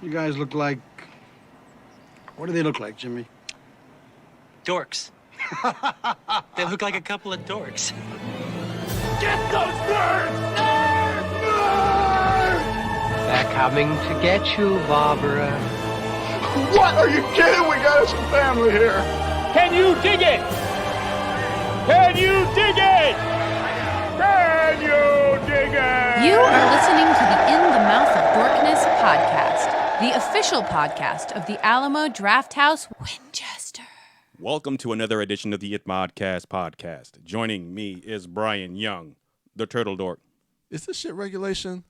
You guys look like... What do they look like, Jimmy? Dorks. They look like a couple of dorks. Get those birds! Nerds! Nerds! They're coming to get you, Barbara. What? Are you kidding? We got some family here. Can you dig it? Can you dig it? Can you dig it? You are listening to the In the Mouth of Dorkness podcast, the official podcast of the Alamo Drafthouse, Winchester. Welcome to another edition of the ITMOD podcast. Joining me is Brian Young, the Turtle Dork. Is this shit regulation?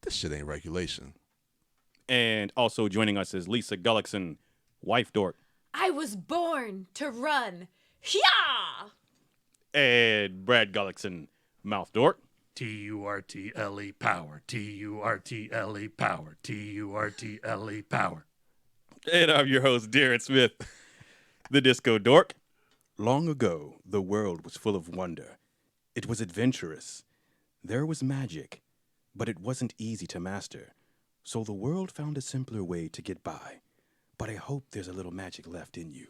This shit ain't regulation. And also joining us is Lisa Gullickson, wife Dork. I was born to run. Yeah! And Brad Gullickson, mouth Dork. T-U-R-T-L-E power. T-U-R-T-L-E power. T-U-R-T-L-E power. And I'm your host, Darren Smith, the Disco Dork. Long ago, the world was full of wonder. It was adventurous. There was magic, but it wasn't easy to master. So the world found a simpler way to get by. But I hope there's a little magic left in you.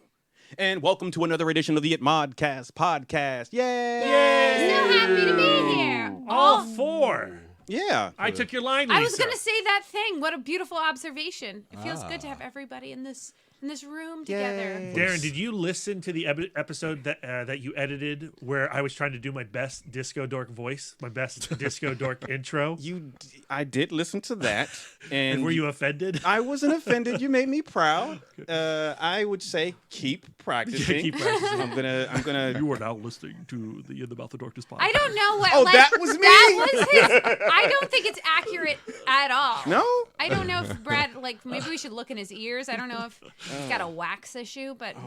And welcome to another edition of the ITMOD podcast. Yay! Yay! So happy to be here. All four. Yeah. I took your line, Lisa. I was going to say that thing. What a beautiful observation. It feels good to have everybody in this room together. Darren, did you listen to the episode that you edited where I was trying to do my best Disco Dork voice, my best Disco Dork intro? I did listen to that. And were you offended? I wasn't offended. You made me proud. I would say keep practicing. Keep practicing. I'm gonna. You are now listening to the In the Mouth of Darkness podcast. I don't know what. Oh, that was me. That was his. I don't think it's accurate at all. No. I don't know if Brad, maybe we should look in his ears. I don't know if he's got a wax issue, but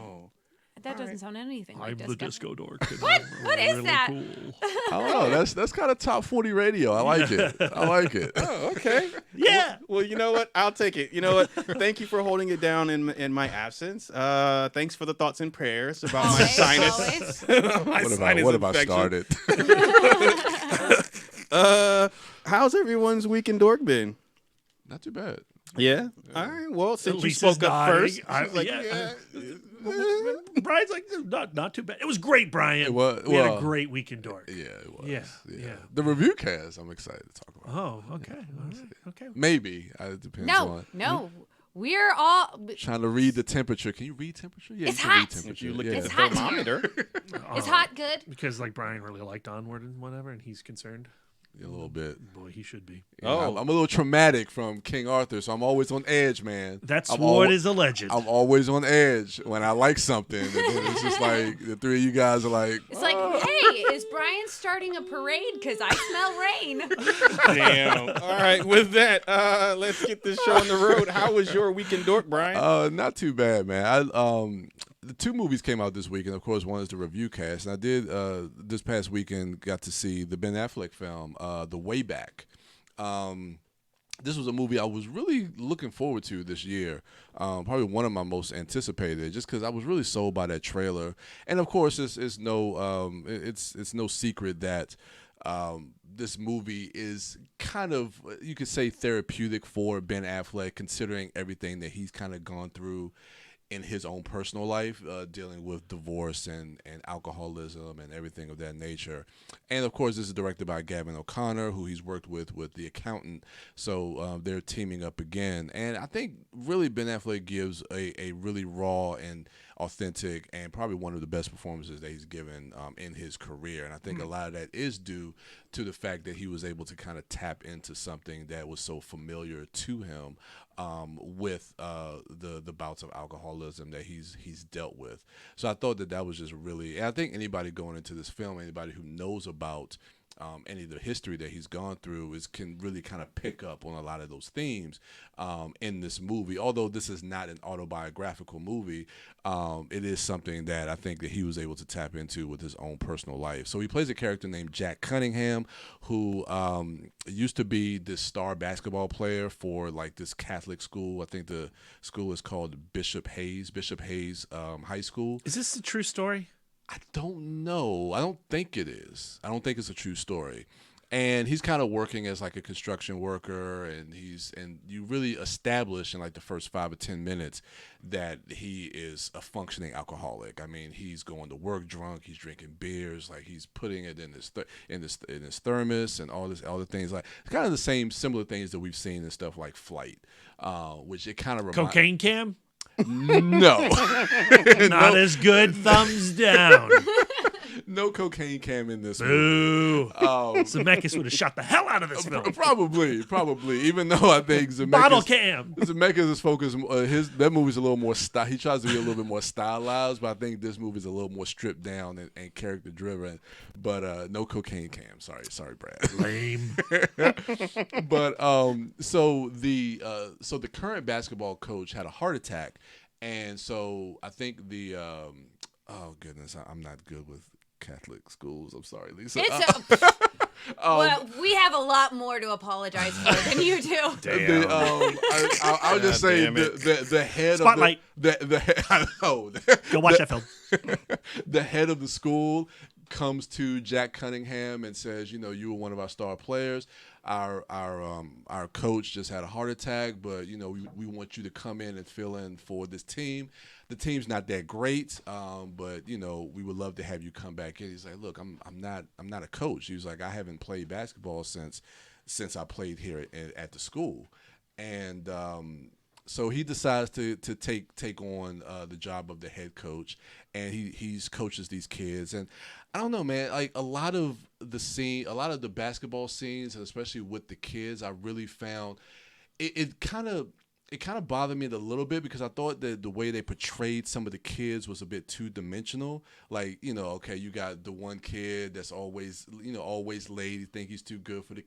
that doesn't sound anything like I'm disco. the Disco Dork. What? What is really that? Cool. I don't know. That's kind of top 40 radio. I like it. I like it. Oh, okay. Yeah. Well, you know what? I'll take it. You know what? Thank you for holding it down in my absence. Thanks for the thoughts and prayers about my sinus. What if I started? How's everyone's week in Dork been? Not too bad. Yeah. All right. Well, since you Lisa's spoke up nodding. first, she's like, yeah. Brian's like, not too bad. It was great, Brian. We had a great week in Dork. Yeah, it was. Yeah. The review cast, I'm excited to talk about. Oh, okay. All right. Okay. Maybe. It depends on. No. We're all. Trying to read the temperature. Can you read temperature? Yeah, It's you can hot. read temperature. If you look yeah. at It's the hot here. thermometer. Is hot good? Because Brian really liked Onward and whatever, and he's concerned. Yeah, a little bit. Boy, he should be. You know, I'm a little traumatic from King Arthur, so I'm always on edge, man. That's I'm what is alleged. I'm always on edge when I like something, and then it's just like the three of you guys are like. It's like, hey, is Brian starting a parade? Because I smell rain. Damn. All right. With that, let's get this show on the road. How was your week in Dork, Brian? Not too bad, man. The two movies came out this week, and of course, one is the review cast. And I did this past weekend got to see the Ben Affleck film, The Way Back. This was a movie I was really looking forward to this year. Probably one of my most anticipated, just because I was really sold by that trailer. And of course, it's no secret that this movie is kind of, you could say, therapeutic for Ben Affleck, considering everything that he's kind of gone through in his own personal life, dealing with divorce and alcoholism and everything of that nature. And, of course, this is directed by Gavin O'Connor, who he's worked with The Accountant. So they're teaming up again. And I think really Ben Affleck gives a really raw and authentic and probably one of the best performances that he's given in his career. And I think a lot of that is due to the fact that he was able to kind of tap into something that was so familiar to him with the bouts of alcoholism that he's dealt with. So I thought that was just really, and I think anybody going into this film, anybody who knows about any of the history that he's gone through can really kind of pick up on a lot of those themes in this movie. Although this is not an autobiographical movie, it is something that I think that he was able to tap into with his own personal life. So he plays a character named Jack Cunningham, who used to be this star basketball player for like this Catholic school. I think the school is called Bishop Hayes High School. Is this a true story? I don't know. I don't think it is. I don't think it's a true story. And he's kind of working as like a construction worker, and you really establish in like the first 5 or 10 minutes that he is a functioning alcoholic. I mean, he's going to work drunk, he's drinking beers, like he's putting it in his thermos and all the things, like it's kind of the same similar things that we've seen in stuff like Flight, which it kind of Cocaine Cam. No, Not as good. Thumbs down. No cocaine cam in this Boo. movie. Zemeckis would have shot the hell out of this film. Probably. Even though I think Zemeckis Bottle cam. Zemeckis is focused. That movie's a little more he tries to be a little bit more stylized, but I think this movie's a little more stripped down and character driven. But no cocaine cam. Sorry, Brad. Lame. But so the current basketball coach had a heart attack, and so I think the oh goodness, I'm not good with Catholic schools. I'm sorry, Lisa. Well, we have a lot more to apologize for than you do. I'll just say the head Spotlight. of the I know. Go watch that film. The head of the school comes to Jack Cunningham and says, you were one of our star players. Our coach just had a heart attack, but we want you to come in and fill in for this team. The team's not that great, but we would love to have you come back in. He's like, look, I'm not a coach. He was like, I haven't played basketball since I played here at the school, and so he decides to take on the job of the head coach, and he coaches these kids. And I don't know, man, like a lot of the basketball scenes, and especially with the kids, I really found it kind of bothered me a little bit, because I thought that the way they portrayed some of the kids was a bit two-dimensional. Like, okay, you got the one kid that's always late. You think he's too good for the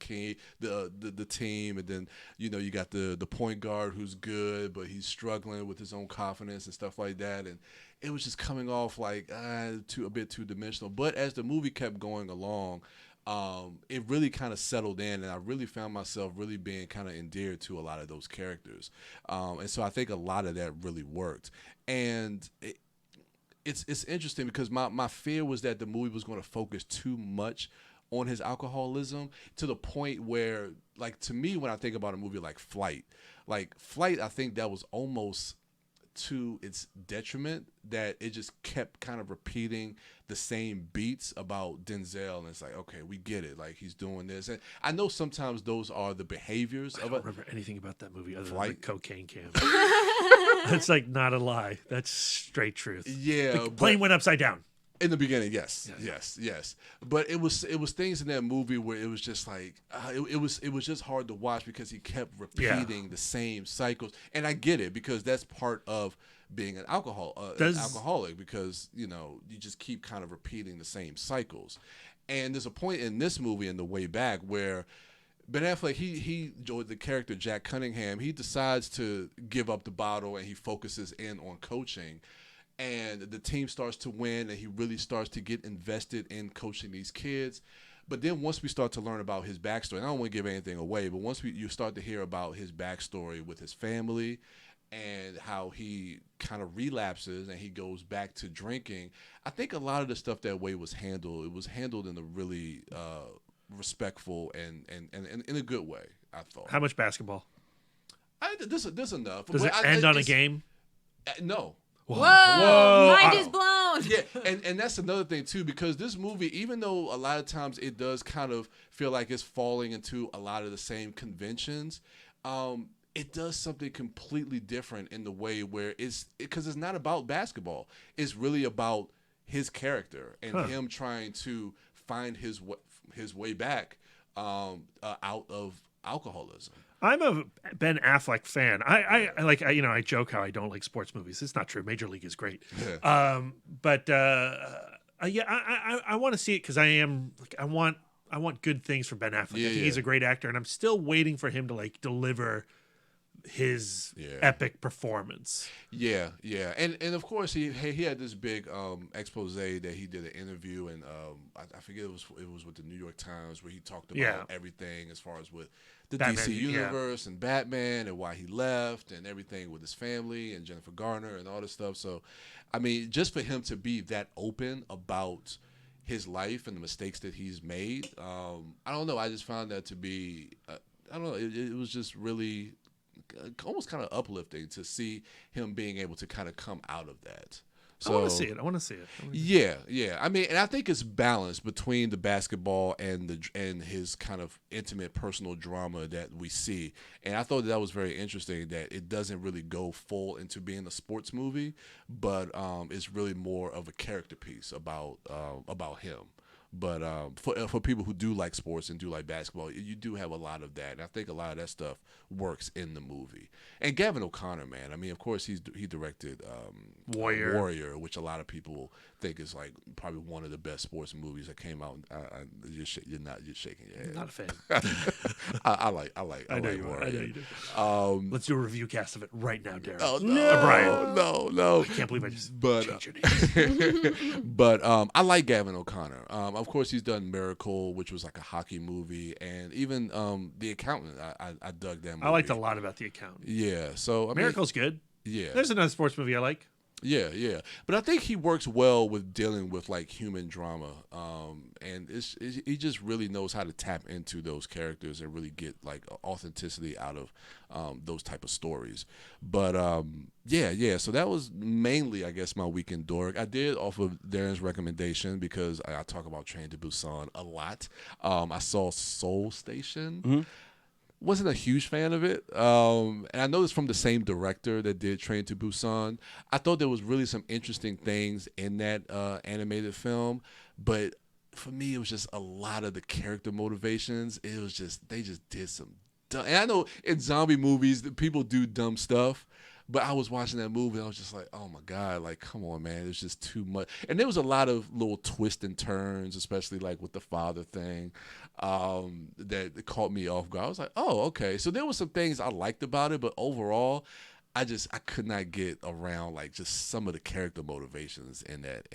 team, and then you got the point guard who's good, but he's struggling with his own confidence and stuff like that. And it was just coming off like a bit two-dimensional. But as the movie kept going along, it really kind of settled in, and I really found myself really being kind of endeared to a lot of those characters. And so I think a lot of that really worked. And it's interesting, because my fear was that the movie was going to focus too much on his alcoholism, to the point where, like, to me, when I think about a movie like Flight, I think that was almost to its detriment, that it just kept kind of repeating the same beats about Denzel, and it's like, okay, we get it, like he's doing this. And I know sometimes those are the behaviors I don't remember anything about that movie other Flight. than the cocaine cam. That's like not a lie. That's straight truth. Yeah, the plane went upside down. In the beginning, yes. But it was things in that movie where it was just like it was just hard to watch, because he kept repeating the same cycles. And I get it, because that's part of being an alcoholic, because you just keep kind of repeating the same cycles. And there's a point in this movie, in The Way Back, where Ben Affleck, he the character Jack Cunningham, he decides to give up the bottle, and he focuses in on coaching. And the team starts to win, and he really starts to get invested in coaching these kids. But then once we start to learn about his backstory, and I don't want to give anything away, but once you start to hear about his backstory with his family, and how he kind of relapses and he goes back to drinking, I think a lot of the stuff that way was handled. It was handled in a really respectful and in a good way, I thought. How much basketball? There's enough. Does it end on a game? No. Whoa. Mind is blown. Yeah, and that's another thing too, because this movie, even though a lot of times it does kind of feel like it's falling into a lot of the same conventions, it does something completely different in the way where because it's not about basketball. It's really about his character and him trying to find his way back out of alcoholism. I'm a Ben Affleck fan. I joke how I don't like sports movies. It's not true. Major League is great. I want to see it, because I want good things from Ben Affleck. I think he's a great actor, and I'm still waiting for him to like deliver his epic performance. Yeah. And of course he had this big expose that he did an interview, and I forget it was with the New York Times, where he talked about everything as far as with the Batman, DC universe and Batman, and why he left, and everything with his family and Jennifer Garner and all this stuff. So I mean, just for him to be that open about his life and the mistakes that he's made. I don't know. I just found that to be, I don't know. It was just really almost kind of uplifting to see him being able to kind of come out of that. So, I want to see it. Yeah. I mean, and I think it's balanced between the basketball and his kind of intimate personal drama that we see. And I thought that was very interesting that it doesn't really go full into being a sports movie, but it's really more of a character piece about him. But for people who do like sports and do like basketball, you do have a lot of that, and I think a lot of that stuff works in the movie. And Gavin O'Connor, man, I mean, of course, he directed Warrior, which a lot of people think is like probably one of the best sports movies that came out. You're shaking your head. Not a fan. I like Warrior. I know you do. Let's do a review cast of it right now, Darren. Oh no, Brian. No! I can't believe I just changed your name. But I like Gavin O'Connor. Of course, he's done Miracle, which was like a hockey movie, and even The Accountant. I dug that movie. I liked a lot about The Accountant. Yeah, so I mean, Miracle's good. Yeah, there's another sports movie I like. Yeah, but I think he works well with dealing with like human drama, and he just really knows how to tap into those characters and really get like authenticity out of those type of stories. But yeah. So that was mainly, I guess, my weekend dork. I did off of Darren's recommendation because I talk about Train to Busan a lot. I saw Soul Station. Mm-hmm. Wasn't a huge fan of it. And I know it's from the same director that did Train to Busan. I thought there was really some interesting things in that animated film, but for me, it was just a lot of the character motivations. It was just, they just did some dumb. And I know in zombie movies, people do dumb stuff, but I was watching that movie and I was just like, oh my God, like, come on, man. It's just too much. And there was a lot of little twists and turns, especially like with the father thing, that caught me off guard. I was like, oh, okay. So there were some things I liked about it, but overall, I could not get around like just some of the character motivations in that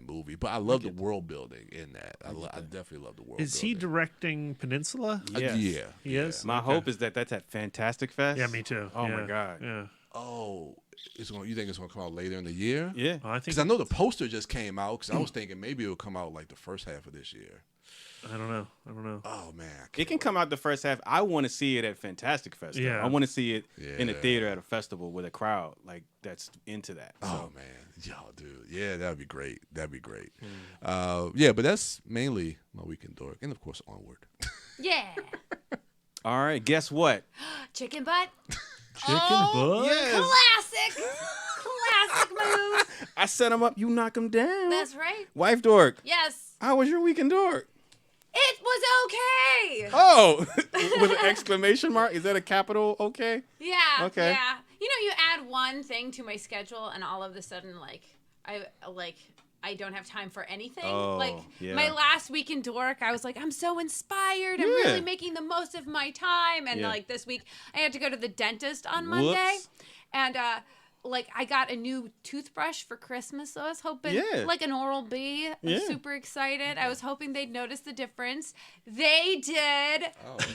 movie. But I love the world building in that. I definitely love the world. Is he directing Peninsula? Yes. Yeah, he is. My hope is that's at Fantastic Fest. Yeah, me too. Oh my God. Yeah. Oh, you think it's going to come out later in the year? Yeah. I think because I know the poster just came out. Because I was thinking maybe it'll come out like the first half of this year. I don't know. Oh man, it can come out the first half. I want to see it at Fantastic Fest. Yeah, I want to see it in a theater at a festival with a crowd like that's into that. Oh man, yo, dude, yeah, that'd be great. Yeah, but that's mainly my weekend dork, and of course Onward. Yeah. All right, guess what? Chicken butt. Chicken butt. Yes. Classic move. I set him up. You knock him down. That's right. Wife dork. Yes. How was your weekend dork? It was okay. Oh, with an exclamation mark? Is that a capital okay? Yeah. Okay. Yeah. You know, you add one thing to my schedule, and all of a sudden, I don't have time for anything. My last weekend dork, I was like, I'm so inspired. I'm really making the most of my time. And this week, I had to go to the dentist on Monday, and I got a new toothbrush for Christmas, so I was hoping, like an Oral-B. I'm super excited. I was hoping they'd notice the difference. They did.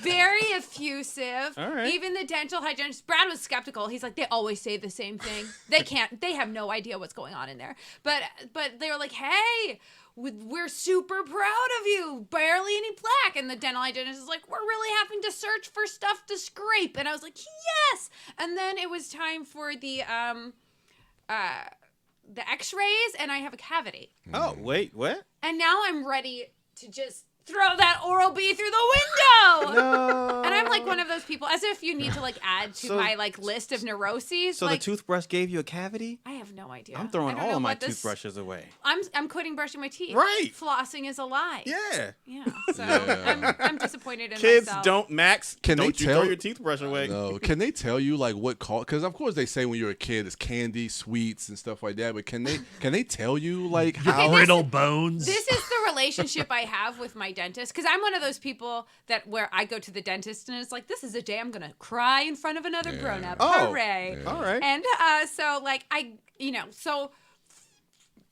Very effusive. All right. Even the dental hygienist, Brad was skeptical. He's like, they always say the same thing. They have no idea what's going on in there. But they were like, hey, we're super proud of you. Barely any plaque. And the dental hygienist is like, we're really having to search for stuff to scrape. And I was like, yes. And then it was time for the x-rays, and I have a cavity. Oh, wait, what? And now I'm ready to just throw that Oral-B through the window. No. And I'm like one of those people, as if you need to add to my list of neuroses. So the toothbrush gave you a cavity? I have no idea. I'm throwing all of my toothbrushes away. I'm quitting brushing my teeth. Right. Flossing is a lie. Yeah. Yeah. So I'm disappointed in Kids myself. don't throw your toothbrush away. No. Can they tell you what cause? Because of course they say when you're a kid it's candy, sweets, and stuff like that. But can they tell you how brittle bones? This is the relationship I have with my dentist, because I'm one of those people where I go to the dentist and it's like, this is a day I'm gonna cry in front of another grown-up. Oh. Hooray. All right. And so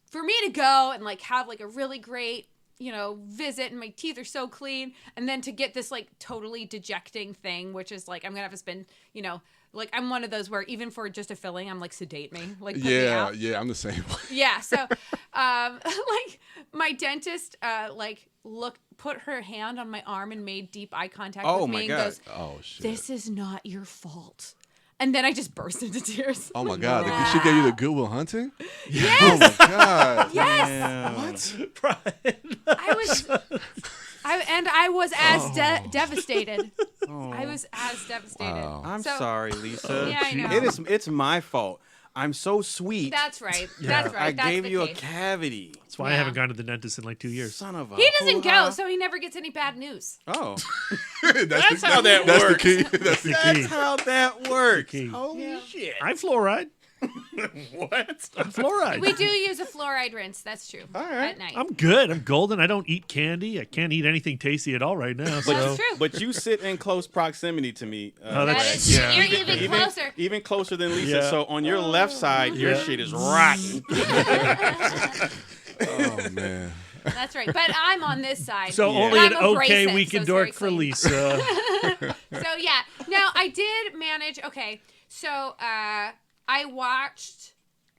for me to go and have a really great visit, and my teeth are so clean, and then to get this totally dejecting thing, which is I'm gonna have to spend I'm one of those where even for just a filling, I'm sedate me, put me out. Yeah, I'm the same way. Yeah, so Like my dentist, put her hand on my arm and made deep eye contact with me and goes, "Oh shit, this is not your fault." And then I just burst into tears. Oh my God! She gave you the Good Will Hunting? Yes. Oh my God! Yes. What? Brian. I was as devastated. I was as devastated. Wow. I'm sorry, Lisa. Yeah, I know. It's my fault. I'm so sweet. That's right. Yeah. That's right. I That's gave the you case. a cavity. That's why I haven't gone to the dentist in like 2 years. Son of a. He doesn't go, hoo-ha. so he never gets any bad news. Oh, That's how that That's works. the key. That's the key. That's how that works. key. Holy shit! I fluoride. What? Fluoride. We do use a fluoride rinse. That's true. All right. At night. I'm good. I'm golden. I don't eat candy. I can't eat anything tasty at all right now. So. That's true. But you sit in close proximity to me. Oh, That that's is, yeah. You're even closer. Even closer than Lisa. Yeah. So on your left side, your shit is rotten. Oh man. That's right. But I'm on this side. So Yeah. only I'm an okay abrasive, so weekend it's very dork for clean. Lisa. So yeah. Now I did manage. Okay. So I watched.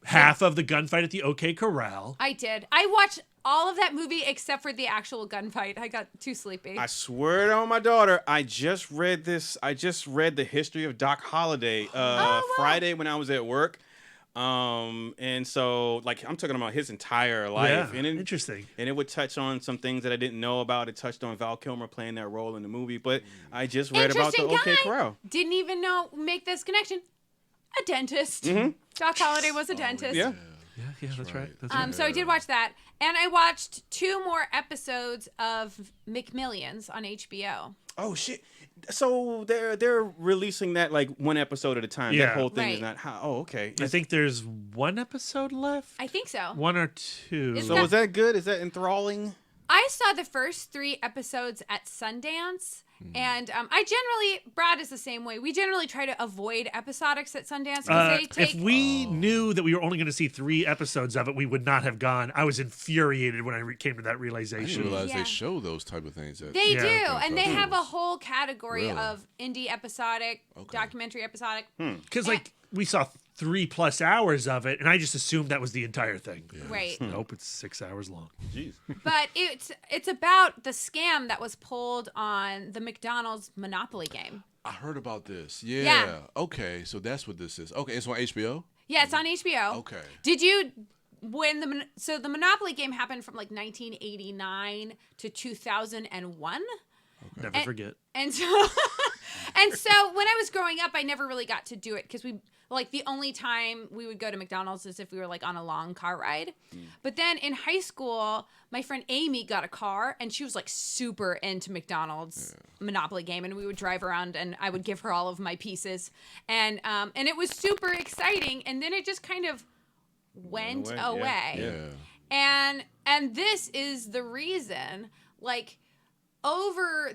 Half of the gunfight at the OK Corral. I did. I watched all of that movie except for the actual gunfight. I got too sleepy. I swear it on my daughter. I just read this. I just read the history of Doc Holliday wow. Friday when I was at work. And so like I'm talking about his entire life. Yeah, and interesting. And it would touch on some things that I didn't know about. It touched on Val Kilmer playing that role in the movie. But I just read about the Interesting OK guy. Corral. Didn't even make this connection. A dentist. Doc Holliday was a dentist. Yeah. Yeah, that's right. That's right. So I did watch that, and I watched 2 more episodes of McMillions on HBO. Oh shit! So they're releasing that like one episode at a time. Yeah. That whole thing is Right. not how. Oh, okay. I think there's 1 episode left. I think so. 1 or 2. It's So not- is that good? Is that enthralling? I saw the first 3 episodes at Sundance, and Brad is the same way. We generally try to avoid episodics at Sundance because they take. If we knew that we were only going to see 3 episodes of it, we would not have gone. I was infuriated when I came to that I realization. didn't realize Yeah. they show those type of things. They Yeah. do, and they have a festivals. whole category Really? of indie episodic, Okay. documentary episodic. Because we saw 3+ hours of it, and I just assumed that was the entire thing. Right. Nope, it's 6 hours long. Jeez. But it's about the scam that was pulled on the McDonald's Monopoly game. I heard about this. Yeah. Yeah. Okay, so that's what this is. Okay, it's on HBO. Yeah, it's on HBO. Okay. Did you the Monopoly game happened from like 1989 to 2001? Never forget. And so and so when I was growing up, I never really got to do it because the only time we would go to McDonald's is if we were like on a long car ride. But then in high school, my friend Amy got a car and she was like super into McDonald's Monopoly game, and we would drive around and I would give her all of my pieces, and it was super exciting. And then it just kind of went away. Yeah. And this is the reason, like over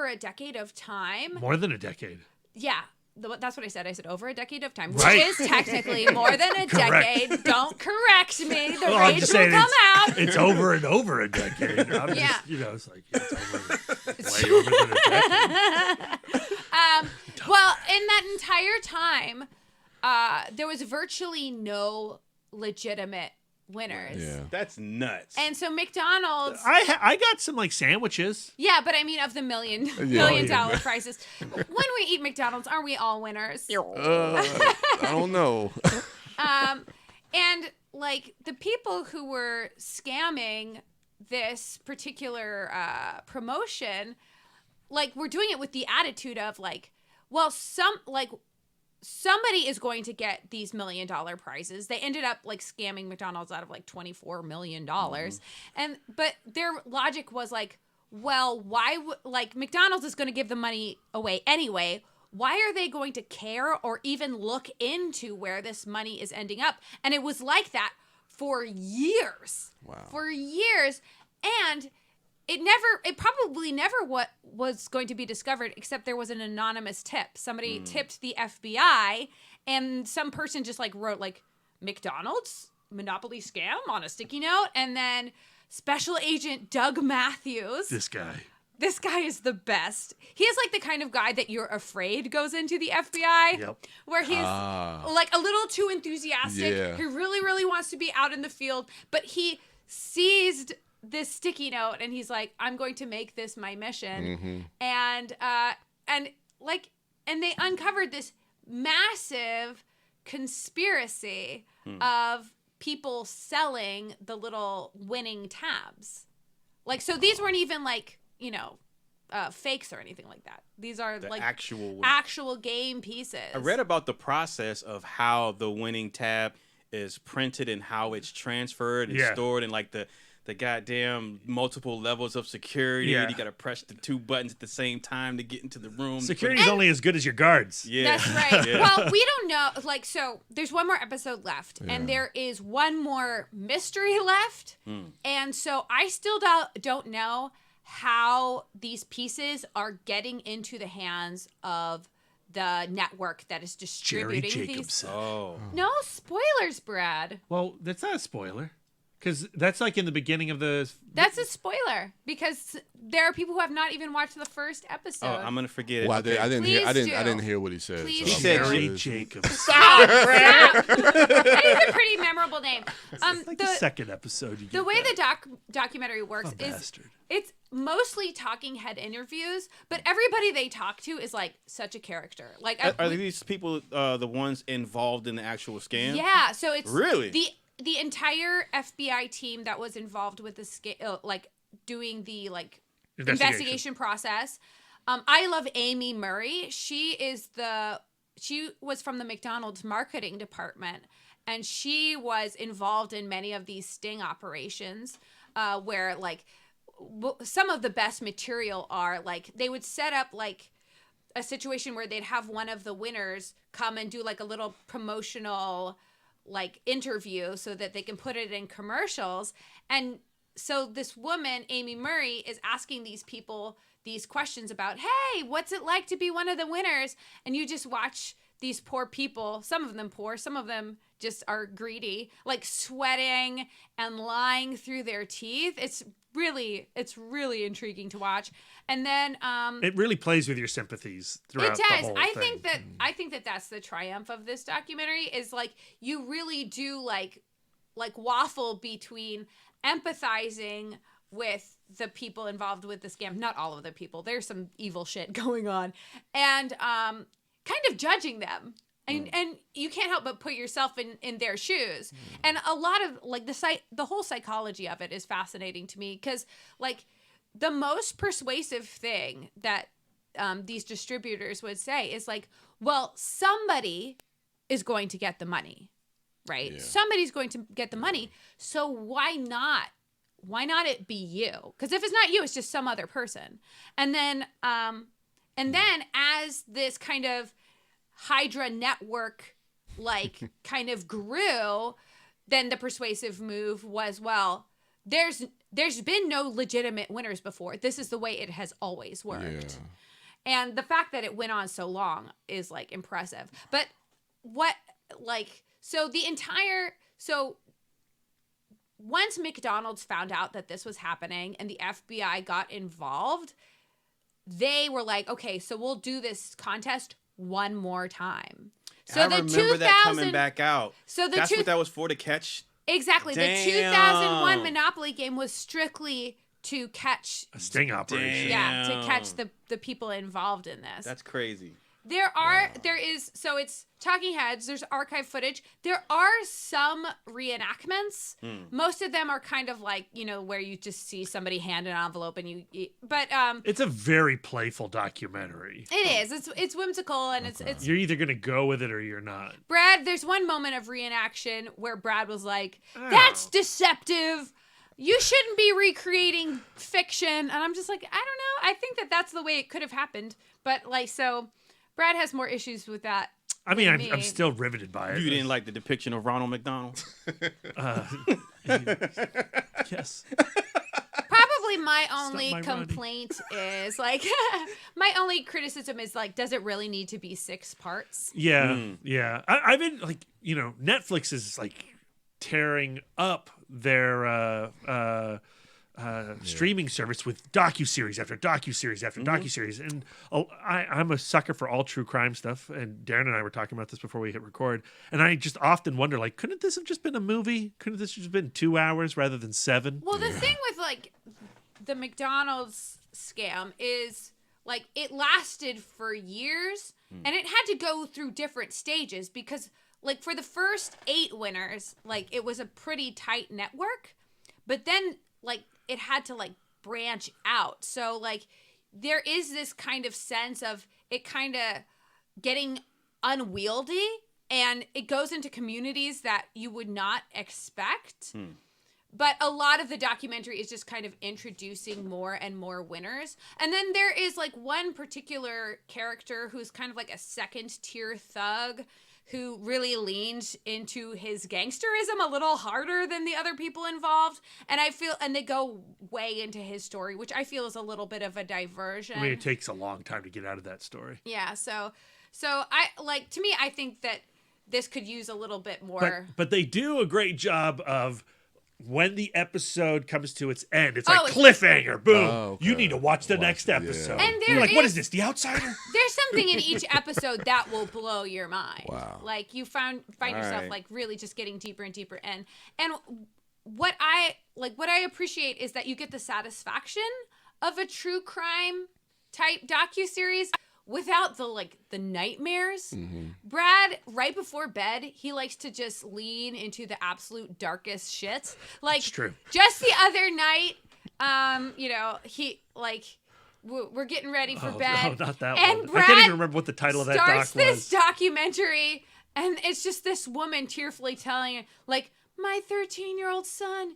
a decade of time. More than a decade. Yeah. That's what I said. I said over a decade of time, Right. which is technically more than a decade. Don't correct me. The Well, I'm rage just will saying come out. It's over and over a decade. I'm Yeah. just, it's like it's over, way over than a decade. Well, in that entire time, there was virtually no legitimate winners. Yeah. That's nuts. And so McDonald's, I got some like sandwiches. yeah, but I mean of the million dollar prizes. When we eat McDonald's, aren't we all winners? I don't know. And like the people who were scamming this particular promotion, like were doing it with the attitude of like, well, somebody is going to get these $1 million prizes. They ended up like scamming McDonald's out of like $24 million. But their logic was like, well, why would McDonald's is going to give the money away anyway. Why are they going to care or even look into where this money is ending up? And it was like that for years. Wow. For years. And it probably never was going to be discovered, except there was an anonymous tip. Somebody tipped the FBI, and some person just like wrote like McDonald's Monopoly scam on a sticky note, and then Special Agent Doug Matthews. This guy is the best. He is like the kind of guy that you're afraid goes into the FBI. Yep. Where he's like a little too enthusiastic. Yeah. He really, really wants to be out in the field, but he seized this sticky note and he's like, I'm going to make this my mission. And they uncovered this massive conspiracy of people selling the little winning tabs. Like, so these weren't even like, fakes or anything like that. These are the like actual game pieces. I read about the process of how the winning tab is printed and how it's transferred and stored, and like the goddamn multiple levels of security. Yeah. You got to press the 2 buttons at the same time to get into the room. Security's only as good as your guards. Yeah. That's right. Yeah. Well, we don't know. Like, so there's one more episode left, and there is one more mystery left. And so I still don't know how these pieces are getting into the hands of the network that is distributing Jerry these. Jacobson. No spoilers, Brad. Well, that's not a spoiler. Because that's like in the beginning of the... That's a spoiler because there are people who have not even watted the first episode. Oh, I'm gonna forget it. Well, I didn't hear what he said. Please so do. He said Jerry Jacobson. Stop! That is a pretty memorable name. It's like the second episode. The way the documentary works is it's mostly talking head interviews, but everybody they talk to is like such a character. Like, are these people the ones involved in the actual scam? Yeah. So it's really the entire FBI team that was involved with the doing the investigation process. I love Amy Murray. She was from the McDonald's marketing department, and she was involved in many of these sting operations, where like some of the best material are like they would set up like a situation where they'd have one of the winners come and do like a little promotional like interview so that they can put it in commercials. And so this woman, Amy Murray, is asking these people these questions about, hey, what's it like to be one of the winners? And you just watch these poor people, some of them poor, some of them just are greedy, like sweating and lying through their teeth. It's really intriguing to watch. And then it really plays with your sympathies throughout the whole thing. I think that that's the triumph of this documentary is like you really do like waffle between empathizing with the people involved with the scam, not all of the people, there's some evil shit going on, and kind of judging them. And you can't help but put yourself in their shoes. And a lot of like the whole psychology of it is fascinating to me because like the most persuasive thing that these distributors would say is like, well, somebody is going to get the money, right? Yeah. Somebody's going to get the money. So why not it be you? Because if it's not you, it's just some other person. And then as this kind of Hydra network like kind of grew, then the persuasive move was, well, there's been no legitimate winners before. This is the way it has always worked. Yeah. And the fact that it went on so long is like impressive. But once McDonald's found out that this was happening and the FBI got involved, they were like, okay, so we'll do this contest one more time. So I remember that coming back out. So that's what that was for, to catch. Exactly. Damn. The 2001 Monopoly game was strictly to catch a sting operation. Yeah, to catch the people involved in this. That's crazy. So it's talking heads, there's archive footage. There are some reenactments. Most of them are kind of like, where you just see somebody hand an envelope and but it's a very playful documentary. It is. It's whimsical and it's you're either going to go with it or you're not. Brad, there's one moment of reenaction where Brad was like, that's deceptive. You shouldn't be recreating fiction. And I'm just like, I don't know. I think that that's the way it could have happened. But so Brad has more issues with that. I mean, I'm still riveted by it. You didn't like the depiction of Ronald McDonald? Yes. Probably my only complaint is like, my only criticism is like, does it really need to be 6 parts? Yeah, yeah. I've been like, Netflix is like tearing up their streaming service with docu-series after docu-series after docu-series. And I'm a sucker for all true crime stuff. And Darren and I were talking about this before we hit record. And I just often wonder, like, couldn't this have just been a movie? Couldn't this have just been 2 hours rather than 7? Well, the thing with, like, the McDonald's scam is, like, it lasted for years. And it had to go through different stages because, like, for the first 8 winners, like, it was a pretty tight network. But then, like, it had to, like, branch out. So, like, there is this kind of sense of it kind of getting unwieldy, and it goes into communities that you would not expect. But a lot of the documentary is just kind of introducing more and more winners. And then there is, like, one particular character who's kind of like a second-tier thug who really leaned into his gangsterism a little harder than the other people involved. And they go way into his story, which I feel is a little bit of a diversion. I mean, it takes a long time to get out of that story. Yeah, so to me, I think that this could use a little bit more. But they do a great job of, when the episode comes to its end, it's like cliffhanger, boom. Okay. You need to watch the next episode. And you're like, what is this, The Outsider? There's something in each episode that will blow your mind. Wow. Like, you find yourself, right. like, really just getting deeper and deeper in. And what I appreciate is that you get the satisfaction of a true crime type docuseries without the nightmares. Brad, right before bed, he likes to just lean into the absolute darkest shit. Like, it's true. Just the other night, we're getting ready for bed. No, not that and one. Brad I can't even remember what the title of that doc was. starts this documentary, and it's just this woman tearfully telling her, like, my 13-year-old son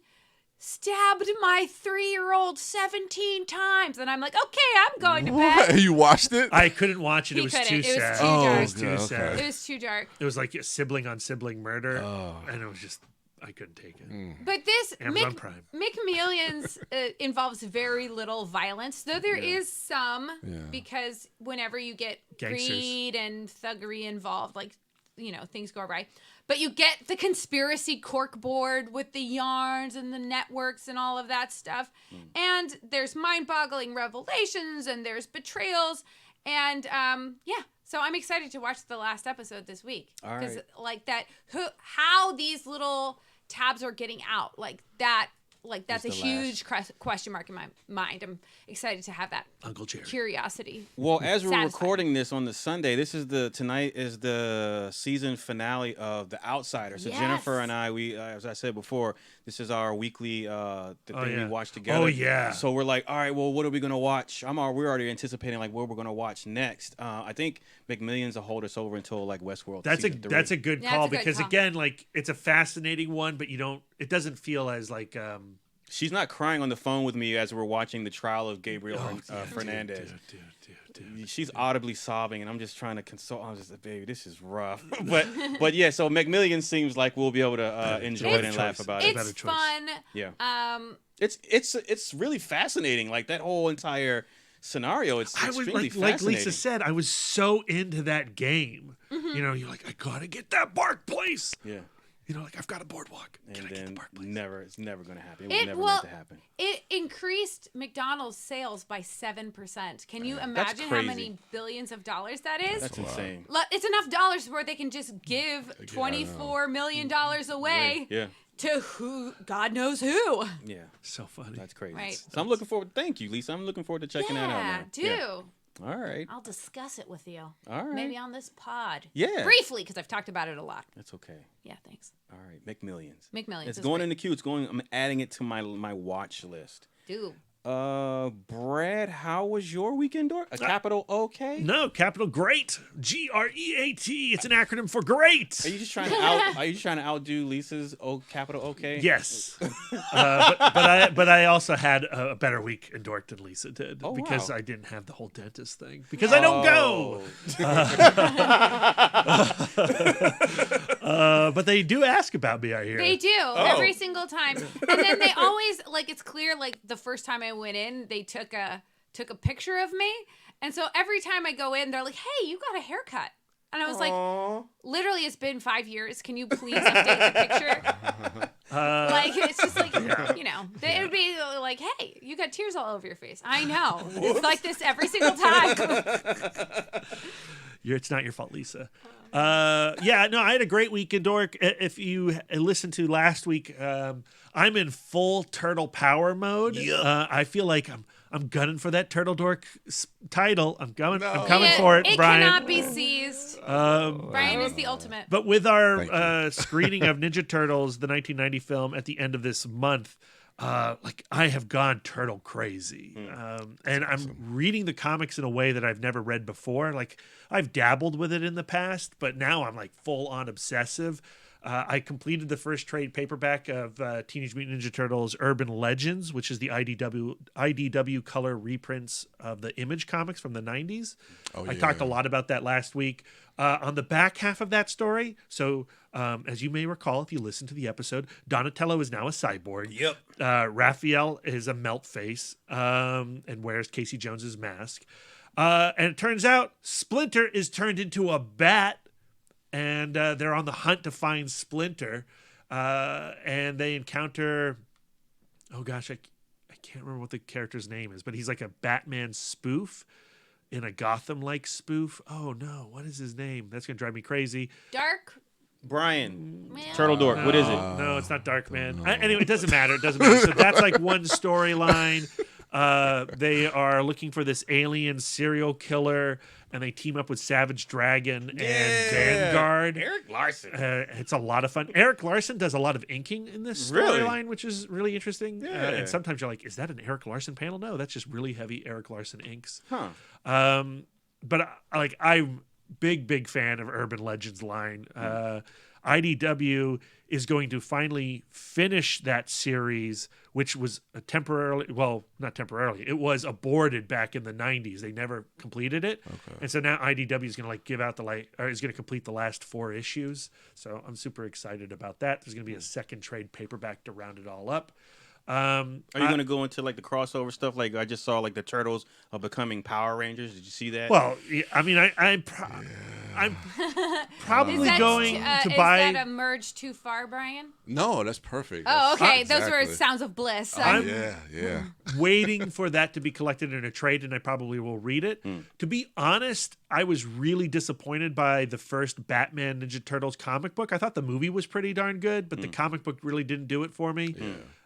stabbed my 3-year-old 17 times. And I'm like, okay, I'm going to bed. What? You watched it? I couldn't watch it. He It was couldn't. too It was sad. too dark. It was too sad. It was too dark. It was like a sibling on sibling murder. And it was just, I couldn't take it. But this Amazon Prime. McMillions involves very little violence, though there is some, Yeah. because whenever you get Gangsters. greed and thuggery involved, like, things go awry. But you get the conspiracy corkboard with the yarns and the networks and all of that stuff. And there's mind-boggling revelations, and there's betrayals. And, so I'm excited to watch the last episode this week. All Because, right. like, how these little tabs are getting out, that's a the huge question mark in my mind. I'm excited to have that Uncle Jerry. curiosity. Well, as we're Satisfying. recording this on the Sunday, tonight is the season finale of The Outsider. So Yes. Jennifer and I, we as I said before, this is our weekly thing we watch together. Oh, yeah. So we're like, all right, well, what are we gonna watch? We're already anticipating like what we're gonna watch next. I think McMillions will hold us over until like Westworld. That's a season 3. good Yeah, call, it's a good because call. again, like, it's a fascinating one, but it doesn't feel as like She's not crying on the phone with me as we're watching the trial of Gabriel Fernandez. Dude. She's audibly sobbing, and I'm just trying to console. I'm just like, baby, this is rough. but yeah, so McMillions seems like we'll be able to enjoy it and laugh about it. Better It's choice. fun. Yeah. It's really fascinating. Like that whole entire scenario. It's I was extremely like fascinating. Lisa said, I was so into that game. You're like, I gotta get that Bark place. Yeah. Like, I've got a boardwalk. Can I get the And Bark place? then it's never going to happen. It was never Well, meant to happen. it increased McDonald's sales by 7%. Can you imagine how crazy. many billions of dollars that is? That's insane. It's enough dollars where they can just give $24 million away Yeah. to who, God knows who. Yeah. So funny. That's crazy. Right. So I'm looking forward. Thank you, Lisa. I'm looking forward to checking that out. Yeah, Man. do. Yeah. All right. I'll discuss it with you. All right. Maybe on this pod. Yeah. Briefly, because I've talked about it a lot. That's okay. Yeah, thanks. All right. McMillions. McMillions. It's is going great. in the queue. I'm adding it to my watch list. Do. Brad, how was your weekend, Dork? A capital OK? No, capital GREAT. GREAT. It's an acronym for great. Are you just trying to outdo Lisa's capital OK? Yes. but I also had a better week in Dork than Lisa did, Oh, because wow. I didn't have the whole dentist thing, because I don't go. But they do ask about me, I hear. They do every single time, and then they always it's clear. Like the first time I went in, they took a picture of me, and so every time I go in, they're like, "Hey, you got a haircut." And I was like, literally, it's been 5 years. Can you please update the picture? Like, it's just like, you know, it would be like, hey, you got tears all over your face. I know. It's like this every single time. It's not your fault, Lisa. Yeah, no, I had a great week in Dork. If you listened to last week, I'm in full turtle power mode. Yep. I feel like I'm gunning for that Turtle Dork title. I'm coming for it, Brian. It cannot be seized. Brian is the ultimate. But with our screening of Ninja Turtles, the 1990 film, at the end of this month, like I have gone turtle crazy. And I'm reading the comics in a way that I've never read before. Like I've dabbled with it in the past, but now I'm like full on obsessive. I completed the first trade paperback of Teenage Mutant Ninja Turtles Urban Legends, which is the IDW color reprints of the Image comics from the 90s. I talked a lot about that last week. On the back half of that story, so as you may recall, if you listen to the episode, Donatello is now a cyborg. Yep. Raphael is a melt face and wears Casey Jones's mask. And it turns out Splinter is turned into a bat. And they're on the hunt to find Splinter, and they encounter, oh gosh, I can't remember what the character's name is, but he's like a Batman spoof in a Gotham-like spoof. Oh no, what is his name? That's gonna drive me crazy. Dark. Brian. Man. Turtle Dork. What is it? No, it's not Dark Man. Anyway, it doesn't matter. So that's like one storyline. They are looking for this alien serial killer, and they team up with Savage Dragon and Vanguard. Eric Larson. It's a lot of fun. Eric Larson does a lot of inking in this storyline, which is really interesting. Yeah. And sometimes you're like, is that an Eric Larson panel? No, that's just really heavy Eric Larson inks. Huh. But I'm big fan of Urban Legends line. IDW is going to finally finish that series, which was not temporarily, it was aborted back in the 90s. They never completed it. Okay. And so now IDW is going to is going to complete the last 4 issues. So I'm super excited about that. There's going to be a second trade paperback to round it all up. Are you going to go into like the crossover stuff? Like I just saw like the Turtles are becoming Power Rangers. Did you see that? Well, I mean, I'm probably going to buy. Is that a merge too far, Brian? No, that's perfect. Oh, okay. Exactly. Those were sounds of bliss. Yeah. Waiting for that to be collected in a trade, and I probably will read it. To be honest, I was really disappointed by the first Batman Ninja Turtles comic book. I thought the movie was pretty darn good, but the comic book really didn't do it for me.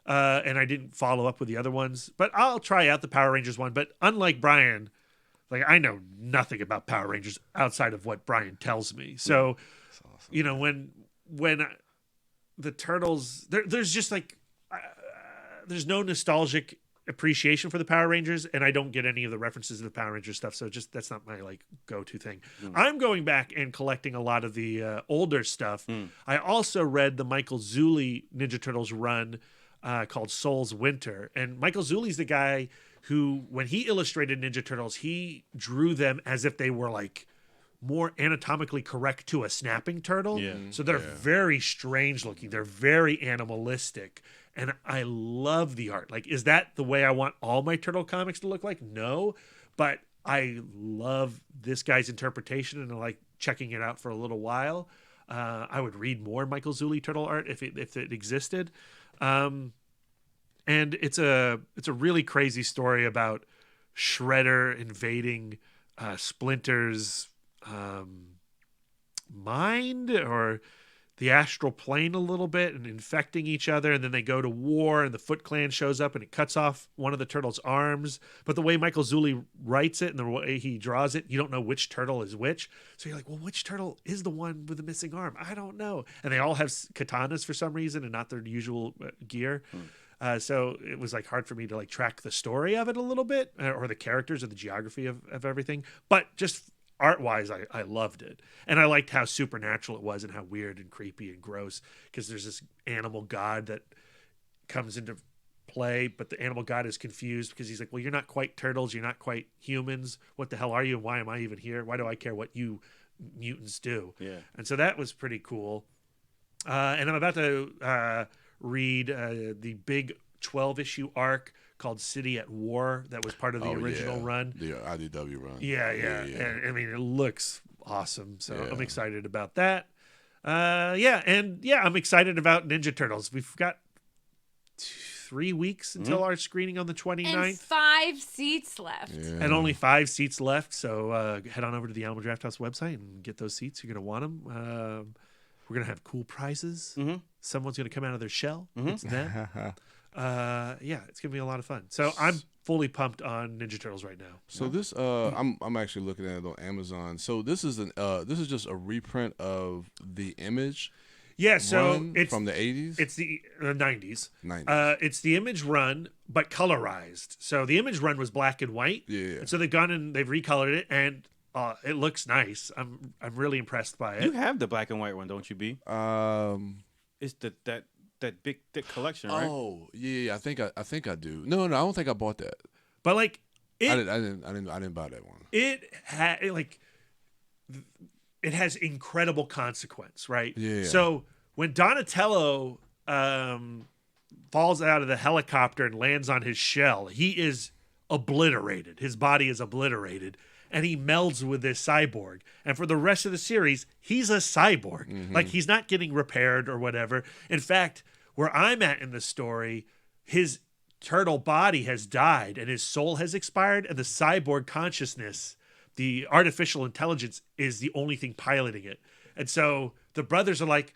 And I didn't follow up with the other ones. But I'll try out the Power Rangers one. But unlike Brian, like I know nothing about Power Rangers outside of what Brian tells me. So, awesome. You know, when the Turtles, there's just like, there's no nostalgic appreciation for the Power Rangers, and I don't get any of the references to the Power Rangers stuff. So just that's not my like go-to thing. I'm going back and collecting a lot of the older stuff. I also read the Michael Zulli Ninja Turtles run called Soul's Winter. And Michael Zulli's the guy who, when he illustrated Ninja Turtles, he drew them as if they were like more anatomically correct to a snapping turtle. So they're very strange looking. They're very animalistic. And I love the art. Like, is that the way I want all my turtle comics to look like? No. But I love this guy's interpretation, and I like checking it out for a little while. I would read more Michael Zulli turtle art if it existed. And it's a really crazy story about Shredder invading Splinter's mind or the astral plane a little bit and infecting each other, and then they go to war, and the Foot Clan shows up and it cuts off one of the turtles' arms. But the way Michael Zulli writes it and the way he draws it, you don't know which turtle is which. So you're like, well, which turtle is the one with the missing arm? I don't know. And they all have katanas for some reason and not their usual gear. So it was like hard for me to like track the story of it a little bit, or the characters or the geography of everything. But just art-wise, I loved it. And I liked how supernatural it was and how weird and creepy and gross, because there's this animal god that comes into play, but the animal god is confused because he's like, well, you're not quite turtles, you're not quite humans. What the hell are you, and why am I even here? Why do I care what you mutants do? Yeah. And so that was pretty cool. And I'm about to read the big 12-issue arc called City at War that was part of the original run. The IDW run. Yeah. And I mean, it looks awesome. So I'm excited about that. I'm excited about Ninja Turtles. We've got 3 weeks until our screening on the 29th. And 5 seats left. Yeah. And only 5 seats left. So head on over to the Alamo Drafthouse website and get those seats. You're going to want them. We're going to have cool prizes. Someone's going to come out of their shell. It's them. It's going to be a lot of fun. So I'm fully pumped on Ninja Turtles right now. So this, I'm actually looking at it on Amazon. So this is just a reprint of the Image. Yeah, so run it's from the 80s. It's the 90s. 90s. It's the Image run, but colorized. So the Image run was black and white. Yeah. And so they've gone and they've recolored it, and it looks nice. I'm really impressed by it. You have the black and white one, don't you, B? It's that big thick collection, right? Oh yeah, I think I do. No, I don't think I bought that. But like, I didn't buy that one. It has incredible consequence, right? Yeah. So when Donatello falls out of the helicopter and lands on his shell, he is obliterated. His body is obliterated, and he melds with this cyborg. And for the rest of the series, he's a cyborg. Like, he's not getting repaired or whatever. In fact, where I'm at in the story, his turtle body has died and his soul has expired, and the cyborg consciousness, the artificial intelligence, is the only thing piloting it. And so the brothers are like,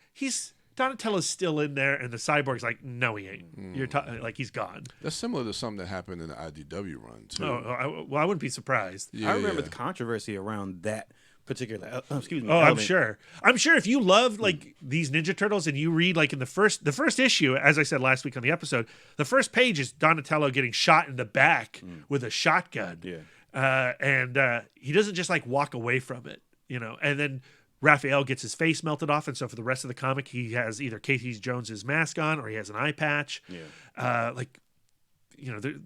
Donatello's still in there, and the cyborg's like, no, he ain't. Like, he's gone. That's similar to something that happened in the IDW run too. I wouldn't be surprised. I remember the controversy around that particular. Excuse me. Oh, element. I'm sure if you love like these Ninja Turtles and you read like in the first issue, as I said last week on the episode, the first page is Donatello getting shot in the back with a shotgun. Yeah. And he doesn't just like walk away from it, and then Raphael gets his face melted off. And so for the rest of the comic, he has either Casey Jones's mask on or he has an eye patch. Yeah.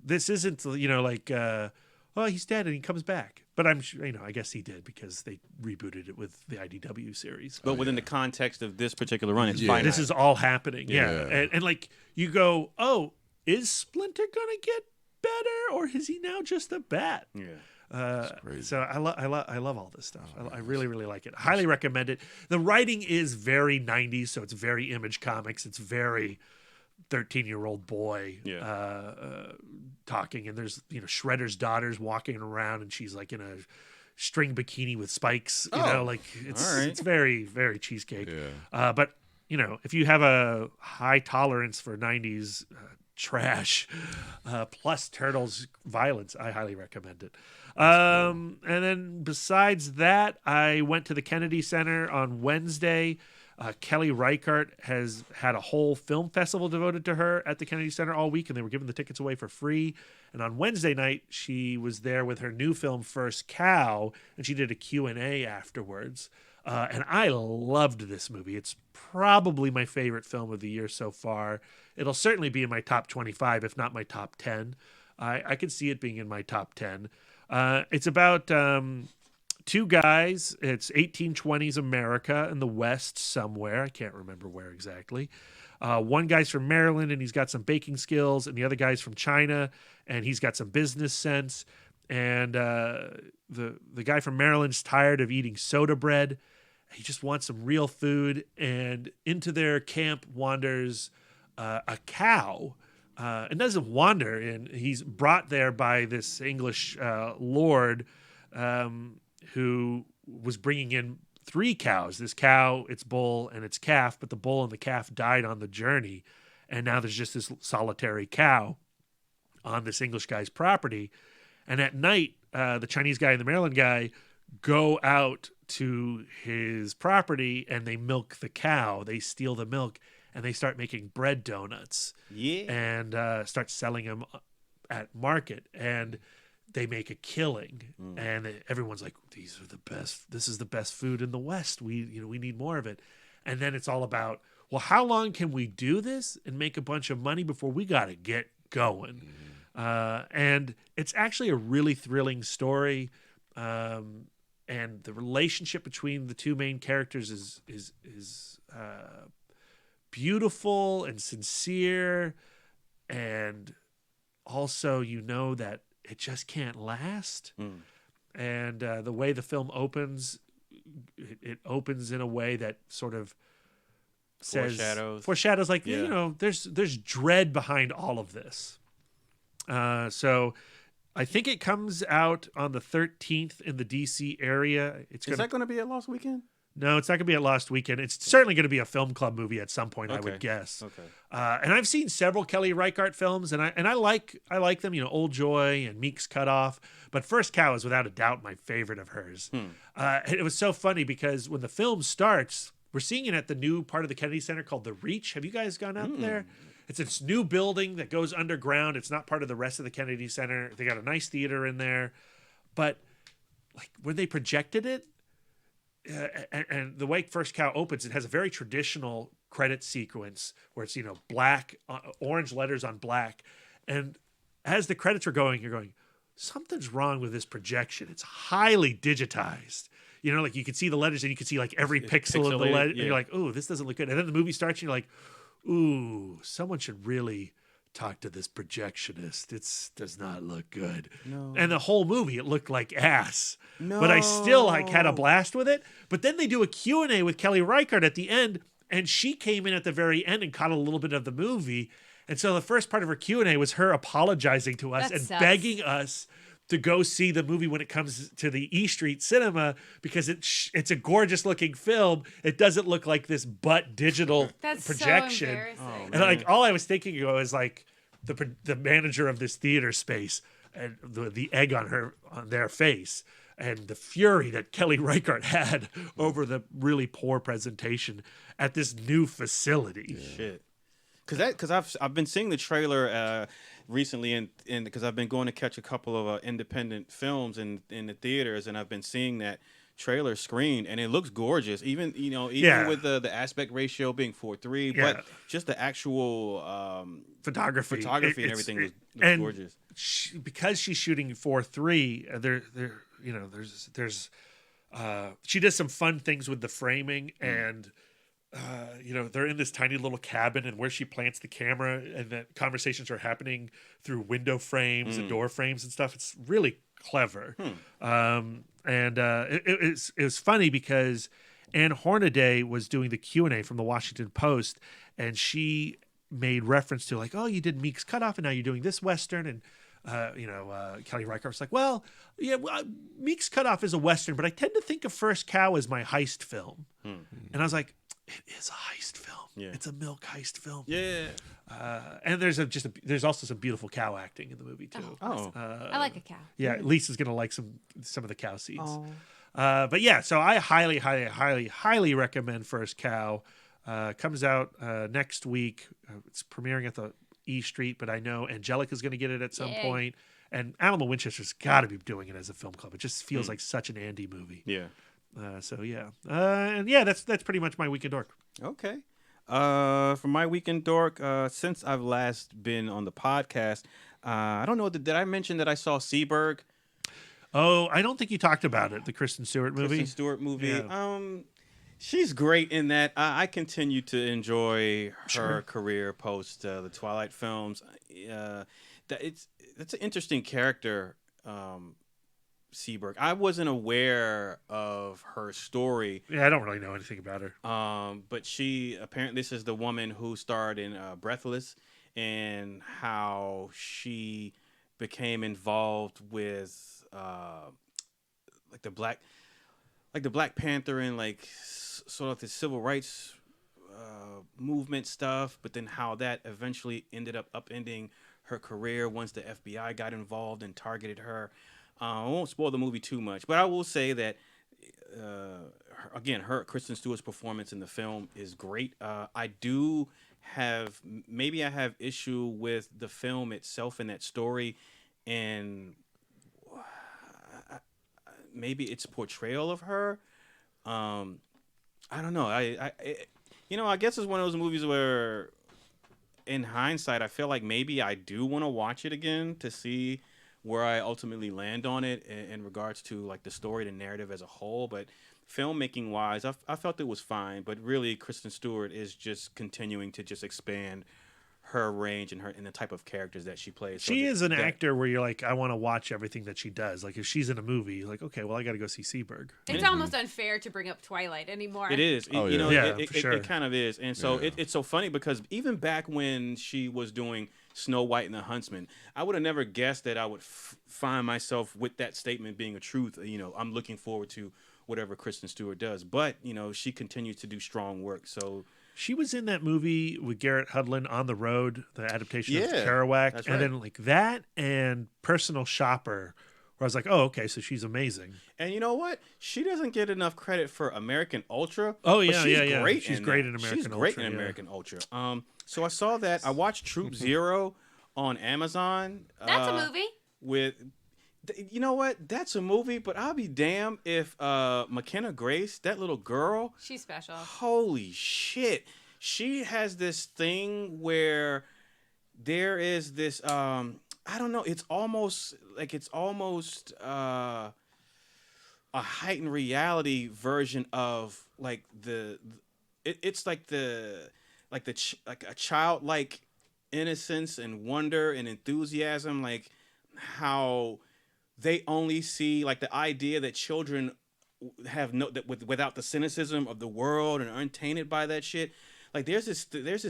This isn't, oh, he's dead and he comes back. But I'm sure, I guess he did because they rebooted it with the IDW series. But within the context of this particular run, it's fine. This is all happening. Yeah. And like you go, oh, is Splinter going to get better or is he now just a bat? Yeah. So I love all this stuff. I really, really like it. Highly recommend it. The writing is very 90s, so it's very Image Comics. It's very 13-year-old boy talking, and there's Shredder's daughter's walking around, and she's like in a string bikini with spikes. It's very, very cheesecake. Yeah. But if you have a high tolerance for 90s trash plus Turtles violence, I highly recommend it. And then besides that, I went to the Kennedy Center on Wednesday. Kelly Reichardt has had a whole film festival devoted to her at the Kennedy Center all week, and they were giving the tickets away for free. And on Wednesday night, she was there with her new film, First Cow, and she did a Q&A afterwards. And I loved this movie. It's probably my favorite film of the year so far. It'll certainly be in my top 25, if not my top 10. I could see it being in my top 10. It's about two guys. It's 1820s America in the West somewhere. I can't remember where exactly. One guy's from Maryland, and he's got some baking skills, and the other guy's from China, and he's got some business sense. And the guy from Maryland's tired of eating soda bread. He just wants some real food, and into their camp wanders a cow. And doesn't wander, and he's brought there by this English lord who was bringing in 3 cows. This cow, its bull, and its calf, but the bull and the calf died on the journey, and now there's just this solitary cow on this English guy's property. And at night, the Chinese guy and the Maryland guy go out to his property, and they milk the cow. They steal the milk, and they start making bread donuts. Yeah. And start selling them at market. And they make a killing. And everyone's like, these are the best. This is the best food in the West. We need more of it. And then it's all about, well, how long can we do this and make a bunch of money before we got to get going? And it's actually a really thrilling story. And the relationship between the two main characters is beautiful and sincere, and also that it just can't last. And the way the film opens it opens in a way that sort of foreshadows like, you know, there's dread behind all of this. So I think it comes out on the 13th in the DC area. Is that going to be at Lost Weekend? No, it's not going to be at Lost Weekend. It's certainly going to be a film club movie at some point, I would guess. Okay. And I've seen several Kelly Reichardt films, and I like them. You know, Old Joy and Meek's Cutoff, but First Cow is without a doubt my favorite of hers. It was so funny because when the film starts, we're seeing it at the new part of the Kennedy Center called the Reach. Have you guys gone out there? It's this new building that goes underground. It's not part of the rest of the Kennedy Center. They got a nice theater in there, but like when they projected it. And the way First Cow opens, it has a very traditional credit sequence where it's, you know, black, orange letters on black. And as the credits are going, you're going, something's wrong with this projection. It's highly digitized. You know, like you can see the letters and you can see like every pixel of the letter. And you're like, oh, this doesn't look good. And then the movie starts and you're like, ooh, someone should really talk to this projectionist. It does not look good. No. And the whole movie, it looked like ass. No. But I still like had a blast with it. But then they do a Q&A with Kelly Reichardt at the end, and she came in at the very end and caught a little bit of the movie. And so the first part of her Q&A was her apologizing to us and begging us to go see the movie when it comes to the E Street Cinema because it's a gorgeous looking film. It doesn't look like this butt digital projection. So embarrassing. And like all I was thinking of was like the manager of this theater space and the egg on their face and the fury that Kelly Reichardt had over the really poor presentation at this new facility. Shit. Because I've been seeing the trailer recently, and because I've been going to catch a couple of independent films in the theaters, and I've been seeing that trailer screened, and it looks gorgeous. Even with the aspect ratio being 4:3, but just the actual photography and everything looks gorgeous. Because she's shooting 4:3, there's she does some fun things with the framing and. They're in this tiny little cabin, and where she plants the camera, and the conversations are happening through window frames and door frames and stuff. It's really clever. It was funny because Anne Hornaday was doing the Q&A from the Washington Post, and she made reference to like, oh, you did Meek's Cutoff, and now you're doing this Western, and Kelly Reichardt was like, well, Meek's Cutoff is a Western, but I tend to think of First Cow as my heist film. And I was like, it is a heist film. Yeah. It's a milk heist film. Yeah. And there's also some beautiful cow acting in the movie too. I like a cow. Yeah, Lisa's gonna like some of the cow scenes. But yeah, so I highly, highly, highly, highly recommend First Cow. Comes out next week. It's premiering at the E Street, but I know Angelica's gonna get it at some point. And Alamo Winchester's got to be doing it as a film club. It just feels like such an Andy movie. Yeah. That's pretty much my Weekend Dork. Okay. For my Weekend Dork, since I've last been on the podcast, I don't know, did I mention that I saw Seberg? Oh, I don't think you talked about it. The Kristen Stewart movie. Yeah. She's great in that. I continue to enjoy her career post the Twilight films. That's an interesting character. Seberg. I wasn't aware of her story. Yeah, I don't really know anything about her. But she apparently, this is the woman who starred in Breathless, and how she became involved with the Black Panther and sort of the civil rights movement stuff. But then how that eventually ended up upending her career once the FBI got involved and targeted her. I won't spoil the movie too much, but I will say that, Kristen Stewart's performance in the film is great. I have issue with the film itself and that story, and maybe its portrayal of her. I don't know. I guess it's one of those movies where, in hindsight, I feel like maybe I do want to watch it again to see where I ultimately land on it in regards to the story, the narrative as a whole. But filmmaking wise, I felt it was fine. But really, Kristen Stewart is just continuing to just expand her range and the type of characters that she plays. She is an actor where you're like, I want to watch everything that she does. Like if she's in a movie, like, okay, well, I got to go see Seberg. It's almost unfair to bring up Twilight anymore. It is. Oh, You know, yeah. it kind of is. And so it's so funny because even back when she was doing Snow White and the Huntsman, I would have never guessed that I would find myself with that statement being a truth. You know, I'm looking forward to whatever Kristen Stewart does. But, you know, she continues to do strong work. So she was in that movie with Garrett Hedlund, On the Road, the adaptation of Kerouac. That's and right. then like that and Personal Shopper, where I was like, oh, okay, so she's amazing. And you know what? She doesn't get enough credit for American Ultra. Oh, but yeah, she's yeah. Great She's in great that. in American She's great Ultra, in yeah. American Ultra. So I saw that. I watched Troop Zero on Amazon. That's a movie. You know what? That's a movie, but I'll be damned if McKenna Grace, that little girl, She's special. holy shit. She has this thing where there is this I don't know, it's almost a heightened reality version of like it's like a childlike innocence and wonder and enthusiasm, like how they only see like the idea that children have without the cynicism of the world and are untainted by that shit. Like there's this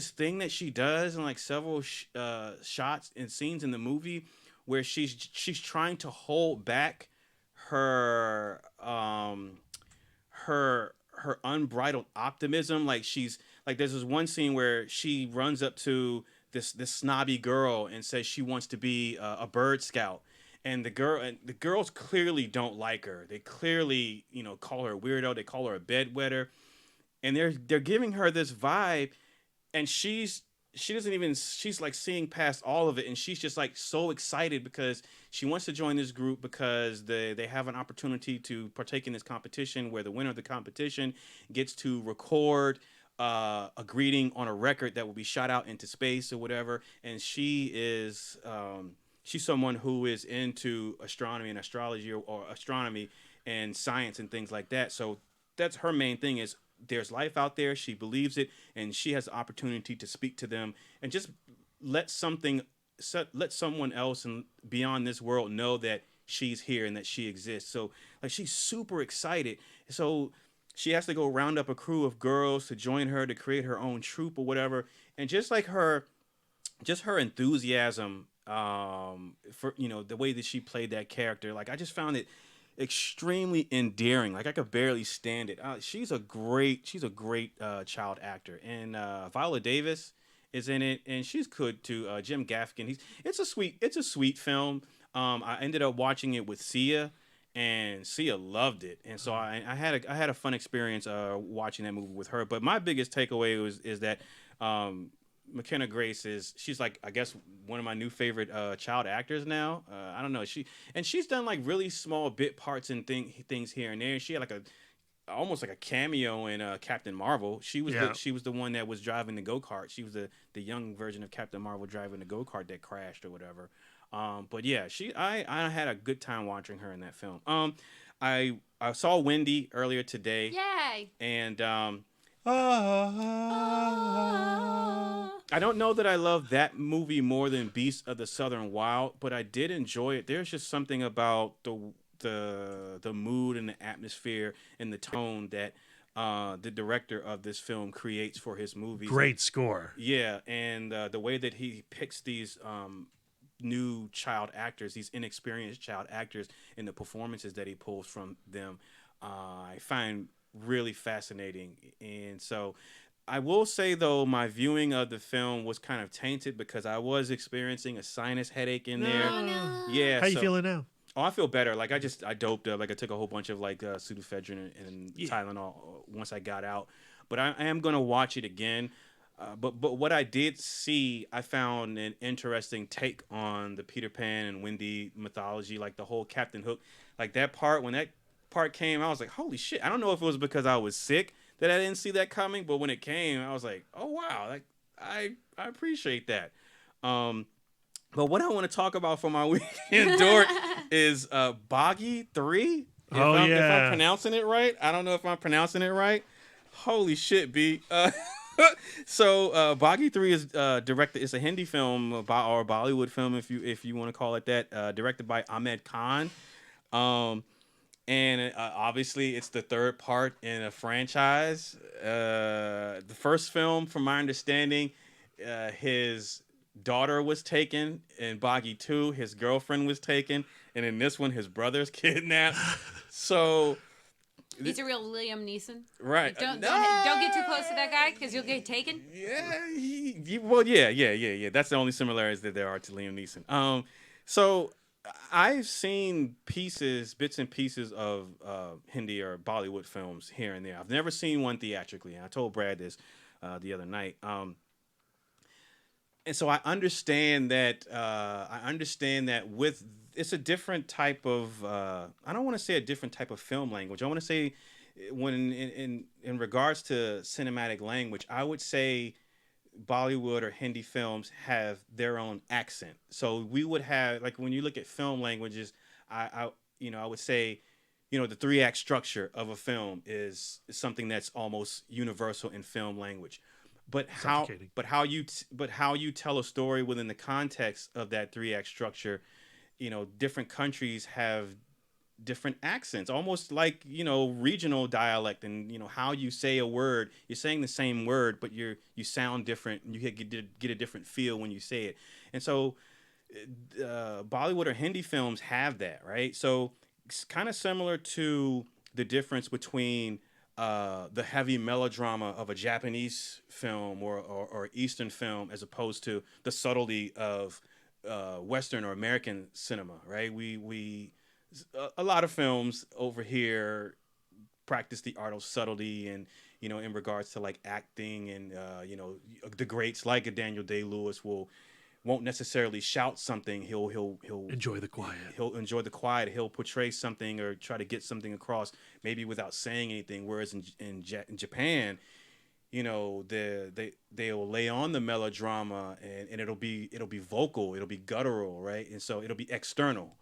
thing that she does in like several shots and scenes in the movie where she's trying to hold back her unbridled optimism. Like she's like there's this one scene where she runs up to this snobby girl and says she wants to be a Bird Scout. And the girls clearly don't like her. They clearly, you know, call her a weirdo. They call her a bedwetter, and they're giving her this vibe, and she's like seeing past all of it, and she's just like so excited because she wants to join this group because they have an opportunity to partake in this competition where the winner of the competition gets to record a greeting on a record that will be shot out into space or whatever, and she is. She's someone who is into astronomy and astrology or astronomy and science and things like that. So that's her main thing is there's life out there. She believes it, and she has the opportunity to speak to them and just let someone else and beyond this world know that she's here and that she exists. So like she's super excited. So she has to go round up a crew of girls to join her to create her own troupe or whatever. And just like her enthusiasm for, you know, the way that she played that character, like I just found it extremely endearing. Like I could barely stand it. She's a great child actor, and Viola Davis is in it, and she's good too. Jim Gaffigan, it's a sweet film. I ended up watching it with Sia, and Sia loved it, and so I had a fun experience watching that movie with her. But my biggest takeaway is that McKenna Grace she's like, I guess, one of my new favorite child actors now. I don't know, she's done like really small bit parts and things here and there. She had like almost like a cameo in Captain Marvel. She was the one that was driving the go-kart. She was the young version of Captain Marvel driving the go-kart that crashed or whatever. But yeah, I had a good time watching her in that film. I saw Wendy earlier today. Yay! And I don't know that I love that movie more than Beasts of the Southern Wild, but I did enjoy it. There's just something about the mood and the atmosphere and the tone that the director of this film creates for his movies. Great score. Yeah, and the way that he picks these new child actors, these inexperienced child actors, and the performances that he pulls from them, I find really fascinating. And so I will say, though, my viewing of the film was kind of tainted because I was experiencing a sinus headache in there. No. Yeah. How you feeling now? Oh, I feel better. Like I doped up. Like I took a whole bunch of like Sudafedrin and Tylenol once I got out. But I am gonna watch it again. But what I did see, I found an interesting take on the Peter Pan and Wendy mythology, like the whole Captain Hook, like that part. When that part came, I was like, holy shit! I don't know if it was because I was sick that I didn't see that coming, but when it came, I was like, oh wow, like I appreciate that. But what I want to talk about for my weekend dork is Baaghi 3. If I'm pronouncing it right. I don't know if I'm pronouncing it right. Holy shit, B. So Baaghi 3 is directed. It's a Hindi film or Bollywood film, if you want to call it that. Directed by Ahmed Khan. And obviously, it's the third part in a franchise. The first film, from my understanding, his daughter was taken. In Baaghi 2, his girlfriend was taken. And in this one, his brother's kidnapped. So... He's a real Liam Neeson. Right. Don't get too close to that guy because you'll get taken. Yeah. Yeah. That's the only similarities that there are to Liam Neeson. So I've seen bits and pieces of Hindi or Bollywood films here and there. I've never seen one theatrically, and I told Brad this the other night. And so I understand that. With it's a different type of. I don't want to say a different type of film language. I want to say, when in regards to cinematic language, I would say Bollywood or Hindi films have their own accent. So we would have, like, when you look at film languages, I would say, the 3-act structure of a film is something that's almost universal in film language. But how you tell a story within the context of that 3-act structure, different countries have different accents, almost like, regional dialect, and, how you say a word, you're saying the same word, but you sound different, and you get a different feel when you say it. And so Bollywood or Hindi films have that, right? So it's kind of similar to the difference between the heavy melodrama of a Japanese film or Eastern film, as opposed to the subtlety of Western or American cinema, right? We a lot of films over here practice the art of subtlety, and in regards to like acting, and the greats like a Daniel Day-Lewis won't necessarily shout something. He'll enjoy the quiet. He'll enjoy the quiet. He'll portray something or try to get something across, maybe without saying anything. Whereas in Japan, they'll lay on the melodrama, and it'll be vocal, it'll be guttural, right? And so it'll be external,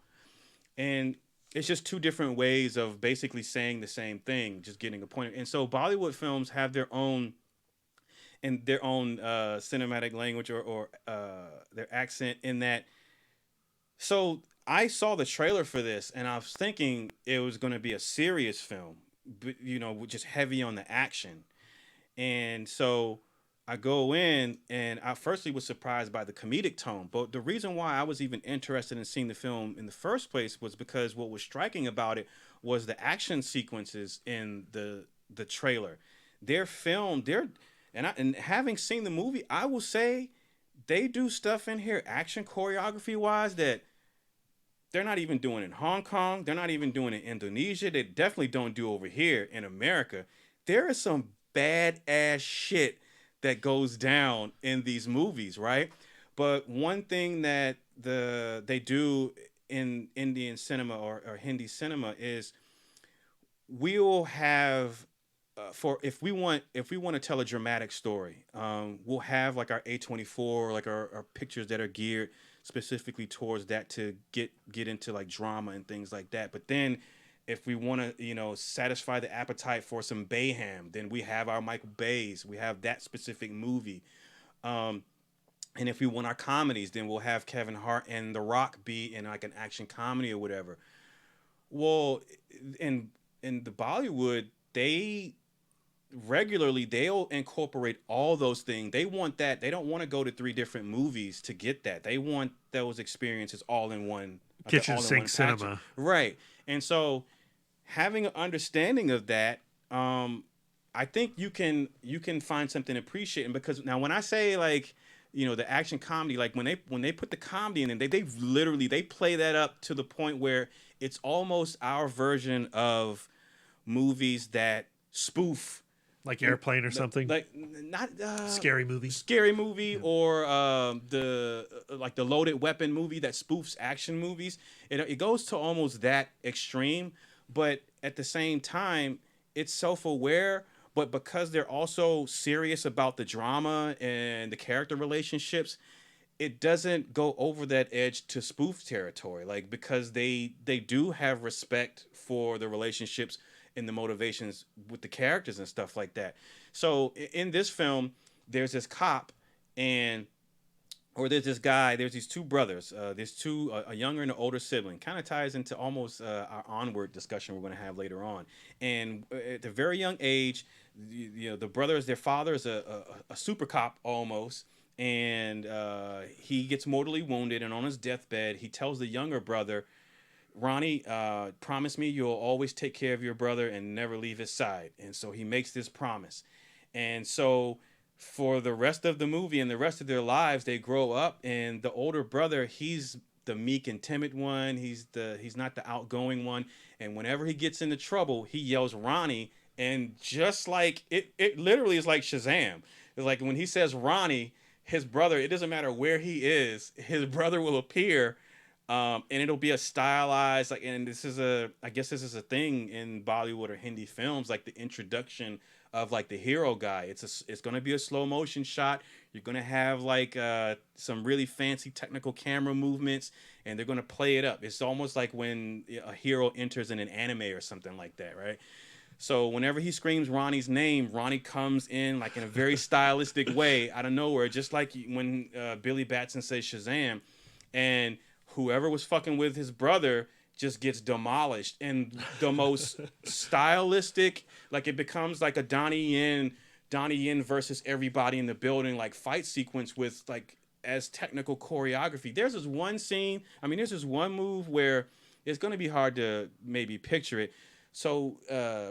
and it's just two different ways of basically saying the same thing, just getting a point. And so Bollywood films have their own cinematic language or their accent in that. So I saw the trailer for this, and I was thinking it was going to be a serious film, but, just heavy on the action. And so I go in, and I firstly was surprised by the comedic tone. But the reason why I was even interested in seeing the film in the first place was because what was striking about it was the action sequences in the trailer. And having seen the movie, I will say they do stuff in here, action choreography wise, that they're not even doing in Hong Kong. They're not even doing in Indonesia. They definitely don't do over here in America. There is some badass shit that goes down in these movies, right? But one thing that they do in Indian cinema or Hindi cinema is we'll have if we want to tell a dramatic story, we'll have like our A24, like our pictures that are geared specifically towards that, to get into like drama and things like that. But then if we want to, satisfy the appetite for some Bayham, then we have our Michael Bays. We have that specific movie. And if we want our comedies, then we'll have Kevin Hart and The Rock be in like an action comedy or whatever. Well, in the Bollywood, they'll incorporate all those things. They want that. They don't want to go to 3 different movies to get that. They want those experiences all in one. Kitchen sink cinema. Right. And so having an understanding of that, I think you can find something appreciating, because now when I say like, the action comedy, like when they put the comedy in, and they literally play that up to the point where it's almost our version of movies that spoof, like Airplane or something, like not Scary Movie, yeah. Or the Loaded Weapon movie that spoofs action movies. It goes to almost that extreme, but at the same time, it's self-aware. But because they're also serious about the drama and the character relationships, it doesn't go over that edge to spoof territory. Like, because they do have respect for the relationships and the motivations with the characters and stuff like that. So in this film, there's this cop or there's this guy, there's these two brothers, there's a younger and an older sibling. Kind of ties into almost our Onward discussion we're going to have later on. And at a very young age, the brothers, their father is a super cop almost, and he gets mortally wounded, and on his deathbed, he tells the younger brother, Ronnie, promise me you'll always take care of your brother and never leave his side. And so he makes this promise. And so for the rest of the movie and the rest of their lives, they grow up, and the older brother, he's the meek and timid one. He's not the outgoing one. And whenever he gets into trouble, he yells Ronnie. And just like it literally is like Shazam. It's like when he says Ronnie, his brother, it doesn't matter where he is, his brother will appear. And it'll be a stylized, like, and I guess this is a thing in Bollywood or Hindi films, like the introduction of like the hero guy. It's going to be a slow motion shot. You're going to have like some really fancy technical camera movements, and they're going to play it up. It's almost like when a hero enters in an anime or something like that, right? So whenever he screams Ronnie's name, Ronnie comes in like in a very stylistic way out of nowhere, just like when Billy Batson says Shazam, and whoever was fucking with his brother just gets demolished. And the most stylistic, like it becomes like a Donnie Yen versus everybody in the building, like fight sequence with like as technical choreography. There's this one scene, there's this one move where it's going to be hard to maybe picture it. So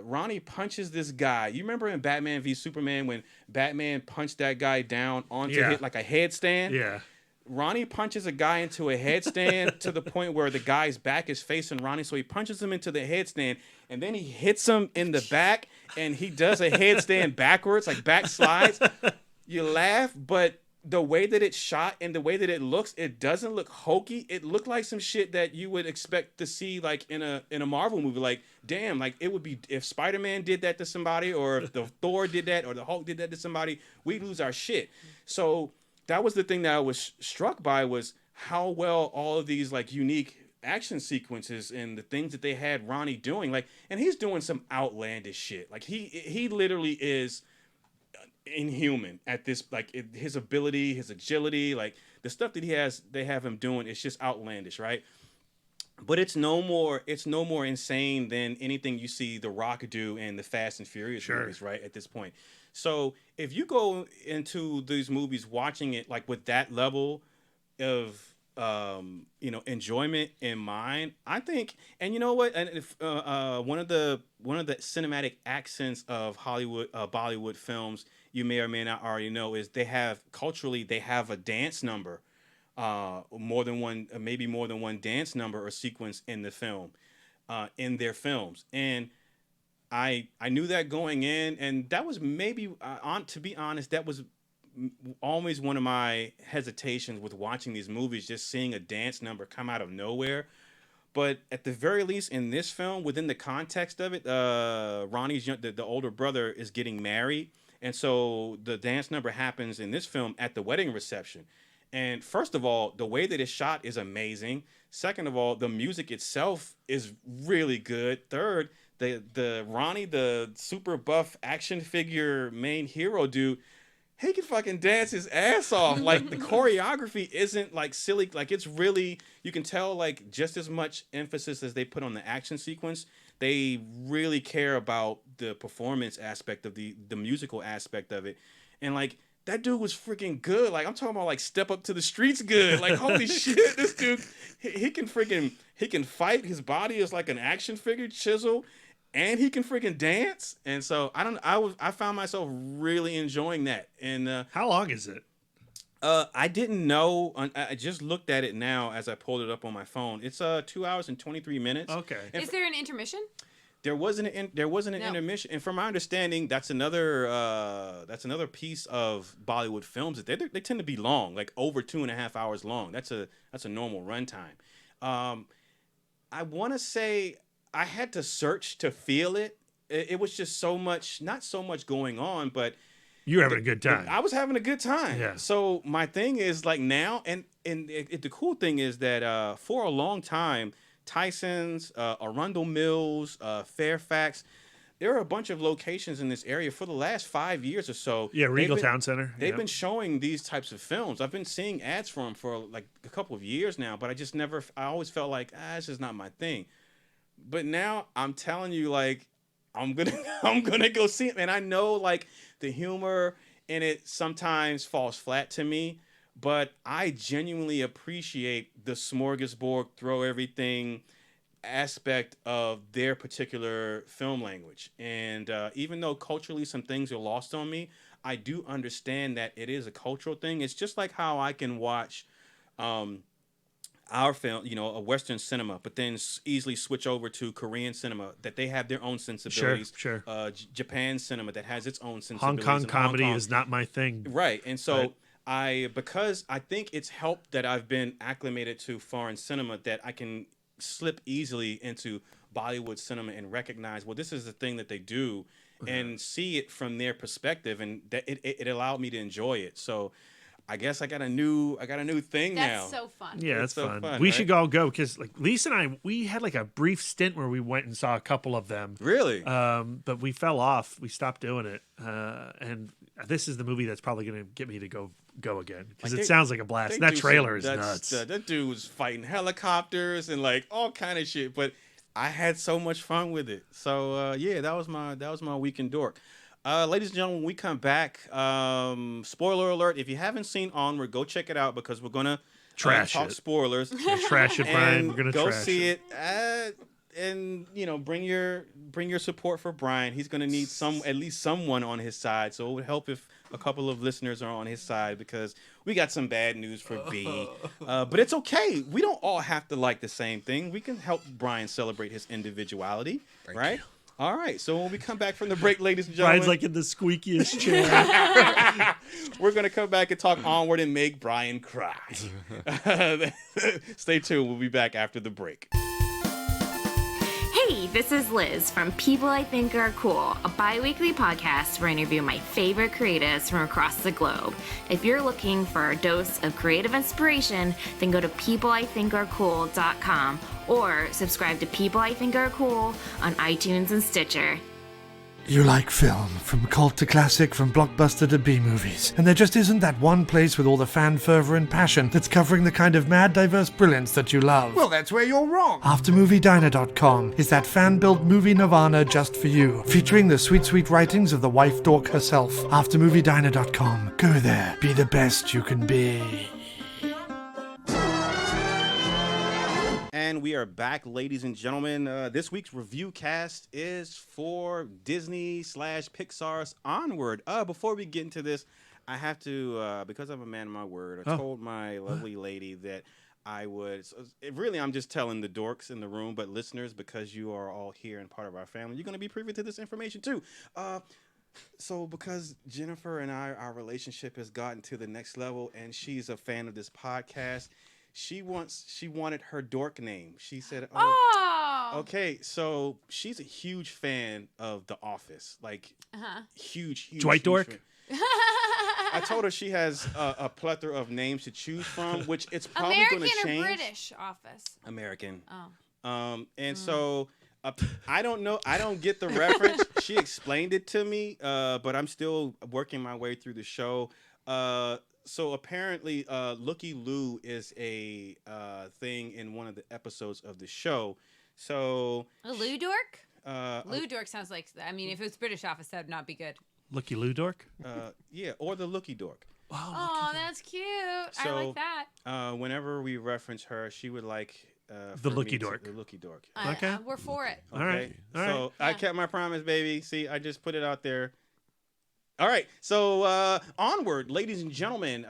Ronnie punches this guy. You remember in Batman v Superman when Batman punched that guy down onto like a headstand? Yeah. Ronnie punches a guy into a headstand to the point where the guy's back is facing Ronnie. So he punches him into the headstand, and then he hits him in the back, and he does a headstand backwards, like back slides. You laugh, but the way that it's shot and the way that it looks, it doesn't look hokey. It looked like some shit that you would expect to see like in a Marvel movie. Like, damn, like it would be if Spider-Man did that to somebody, or if the Thor did that, or the Hulk did that to somebody, we'd lose our shit. So that was the thing that I was struck by, was how well all of these like unique action sequences and the things that they had Ronnie doing, like, and he's doing some outlandish shit. Like he literally is inhuman at this, like his ability, his agility, like the stuff that they have him doing, it's just outlandish, right? But it's no more insane than anything you see The Rock do in the Fast and Furious movies, right? At this point. So if you go into these movies watching it like with that level of enjoyment in mind, I think, and you know what, and if one of the cinematic accents of Hollywood Bollywood films, you may or may not already know, is they have a dance number, maybe more than one dance number or sequence in the film, in their films. And I knew that going in, and that was maybe, to be honest, that was always one of my hesitations with watching these movies, just seeing a dance number come out of nowhere. But at the very least in this film, within the context of it, Ronnie's the older brother is getting married, and so the dance number happens in this film at the wedding reception. And first of all, the way that it's shot is amazing. Second of all, the music itself is really good. Third, the Ronnie, the super buff action figure main hero dude, he can fucking dance his ass off. Like the choreography isn't like silly, like it's really, you can tell like just as much emphasis as they put on the action sequence, they really care about the performance aspect of the musical aspect of it. And like that dude was freaking good. Like I'm talking about like Step Up to the Streets good. Like holy shit, this dude, he can fight. His body is like an action figure chisel. And he can freaking dance, and so I found myself really enjoying that. And how long is it? I didn't know. I just looked at it now as I pulled it up on my phone. It's 2 hours and 23 minutes. Okay. Is there an intermission? There wasn't an intermission, and from my understanding, that's another piece of Bollywood films that they tend to be long, like over 2.5 hours long. That's a normal runtime. I want to say I had to search to feel it. It was just not so much going on, but you were having a good time. I was having a good time. Yeah. So my thing is like now, and the cool thing is that for a long time, Tyson's, Arundel Mills, Fairfax, there are a bunch of locations in this area for the last 5 years or so. Yeah, Regal Town Center. They've been showing these types of films. I've been seeing ads for them for like a couple of years now, but I always felt like, this is not my thing. But now I'm telling you, like, I'm gonna go see it. And I know, like, the humor in it sometimes falls flat to me, but I genuinely appreciate the smorgasbord, throw everything aspect of their particular film language. And even though culturally some things are lost on me, I do understand that it is a cultural thing. It's just like how I can watch our film, a Western cinema, but then easily switch over to Korean cinema, that they have their own sensibilities. Sure. Japan cinema that has its own sensibilities. Hong Kong comedy is not my thing. Right. And so because I think it's helped that I've been acclimated to foreign cinema, that I can slip easily into Bollywood cinema and recognize, well, this is the thing that they do, and see it from their perspective, and that it allowed me to enjoy it. So I guess I got a new thing now. That's so fun. Yeah, that's so fun. fun, We right? should all go because like Lisa and I, we had like a brief stint where we went and saw a couple of them. Really? But we fell off. We stopped doing it. And this is the movie that's probably going to get me to go again because it sounds like a blast. That trailer is nuts. That dude was fighting helicopters and like all kind of shit, but I had so much fun with it. So that was my weekend dork. Ladies and gentlemen, when we come back, spoiler alert, if you haven't seen Onward, go check it out because we're gonna talk spoilers. Trash it, Brian. We're gonna go trash see it. And bring your support for Brian. He's gonna need at least someone on his side. So it would help if a couple of listeners are on his side because we got some bad news for B. But it's okay. We don't all have to like the same thing. We can help Brian celebrate his individuality, right? All right. So when we come back from the break, ladies and gentlemen, Brian's like in the squeakiest chair. we're gonna come back and talk Onward and make Brian cry. Stay tuned. We'll be back after the break. Hey, this is Liz from People I Think Are Cool, a bi-weekly podcast where I interview my favorite creatives from across the globe. If you're looking for a dose of creative inspiration, then go to peopleithinkarecool.com or subscribe to People I Think Are Cool on iTunes and Stitcher. You like film, from cult to classic, from blockbuster to B-movies. And there just isn't that one place with all the fan fervor and passion that's covering the kind of mad, diverse brilliance that you love. Well, that's where you're wrong. AfterMovieDiner.com is that fan-built movie nirvana just for you, featuring the sweet, sweet writings of the wife dork herself. AfterMovieDiner.com. Go there. Be the best you can be. And we are back, ladies and gentlemen. This week's review cast is for Disney/Pixar's Onward. Before we get into this, I have to, because I'm a man of my word, I told my lovely lady that I would. So really, I'm just telling the dorks in the room, but listeners, because you are all here and part of our family, you're going to be privy to this information too. So because Jennifer and our relationship has gotten to the next level, and she's a fan of this podcast. She wanted her dork name. She said, okay. So she's a huge fan of The Office, like huge. Dwight Dork. I told her she has a plethora of names to choose from, which it's probably going to change. American or British Office? American. Oh. So I don't know. I don't get the reference. She explained it to me, but I'm still working my way through the show. So apparently, Looky Lou is a thing in one of the episodes of the show. So A Lou Dork? Lou Dork sounds like, I mean, if it was British Office, that would not be good. Looky Lou Dork? Yeah, or the Looky Dork. Oh, that's cute. I like that. Whenever we reference her, she would like the Looky Dork. The Looky Dork. Okay. We're for it. Okay. All right. So I kept my promise, baby. See, I just put it out there. All right, so Onward, ladies and gentlemen.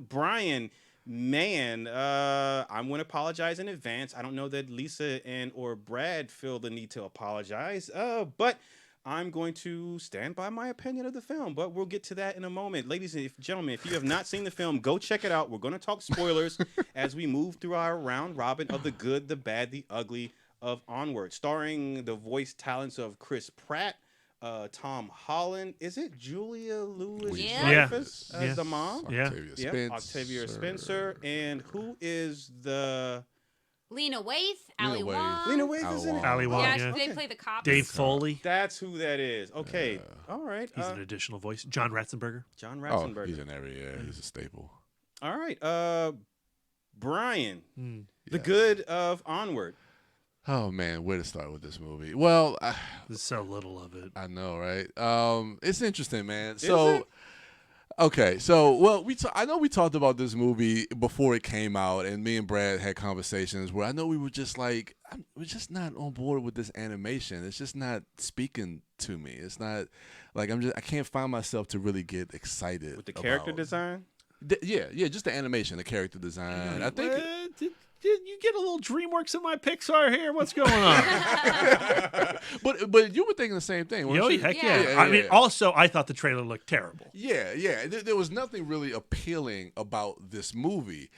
Brian, man, I'm going to apologize in advance. I don't know that Lisa or Brad feel the need to apologize, but I'm going to stand by my opinion of the film. But we'll get to that in a moment. Ladies and gentlemen, if you have not seen the film, go check it out. We're going to talk spoilers as we move through our round robin of the good, the bad, the ugly of Onward, starring the voice talents of Chris Pratt, Tom Holland. Is it Julia Louis-Dreyfus as the mom? Octavia Spencer. Octavia Spencer. And who is the Lena Waithe, Ali Waithe. Wong. Lena Waithe is in it. Ali Wong, Yeah, yeah. they play the cops. Dave Foley. That's who that is. Okay. All right. He's an additional voice. John Ratzenberger. John Oh, Ratzenberger. he's in every year. He's a staple. All right. Brian, the Yeah. good of Onward. Oh man, where to start with this movie? Well, There's so little of it. I know, right? It's interesting, man. Is So, it? okay, so well, I know we talked about this movie before it came out, and me and Brad had conversations where I know we were just like, we're just not on board with this animation. It's just not speaking to me. It's not like I can't find myself to really get excited With the character about- design? Yeah, just the animation, the character design. I think. Did you get a little DreamWorks in my Pixar here? What's going on? But you were thinking the same thing, weren't Yo, you? heck Yeah. yeah. I mean, also, I thought the trailer looked terrible. Yeah. There was nothing really appealing about this movie.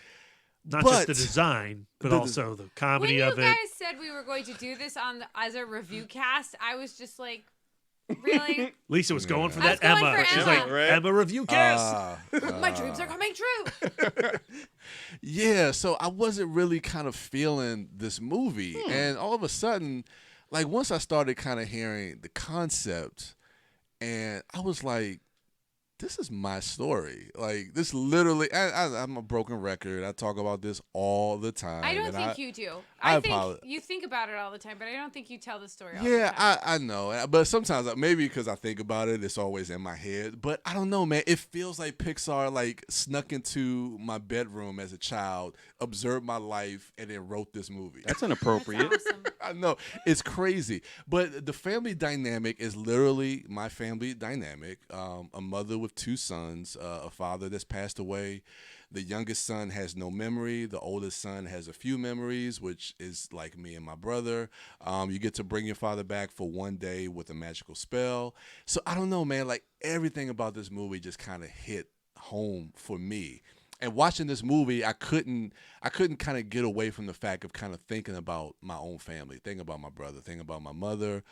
Not But- just the design, but the- also the When comedy you of it. guys said we were going to do this as a review cast, I was just like, really? Lisa was going for I was that going Emma. for She's Emma. like, Right? Emma review cast. My dreams are coming true. Yeah, so I wasn't really kind of feeling this movie. Hmm. And all of a sudden, like once I started kind of hearing the concept, and I was like, this is my story. Like this literally, I'm a broken record. I talk about this all the time. I don't and think you do. I I think apologize. you think about it all the time, but I don't think you tell the story all the Yeah, time. I know, but sometimes maybe because I think about it, it's always in my head. But I don't know, man. It feels like Pixar like snuck into my bedroom as a child, observed my life, and then wrote this movie. That's inappropriate. That's awesome. I know it's crazy, but the family dynamic is literally my family dynamic. A mother with two sons, a father that's passed away. The youngest son has no memory. The oldest son has a few memories, which is like me and my brother. You get to bring your father back for one day with a magical spell. So I don't know, man. Like everything about this movie just kind of hit home for me. And watching this movie, I couldn't kind of get away from the fact of kind of thinking about my own family, thinking about my brother, thinking about my mother,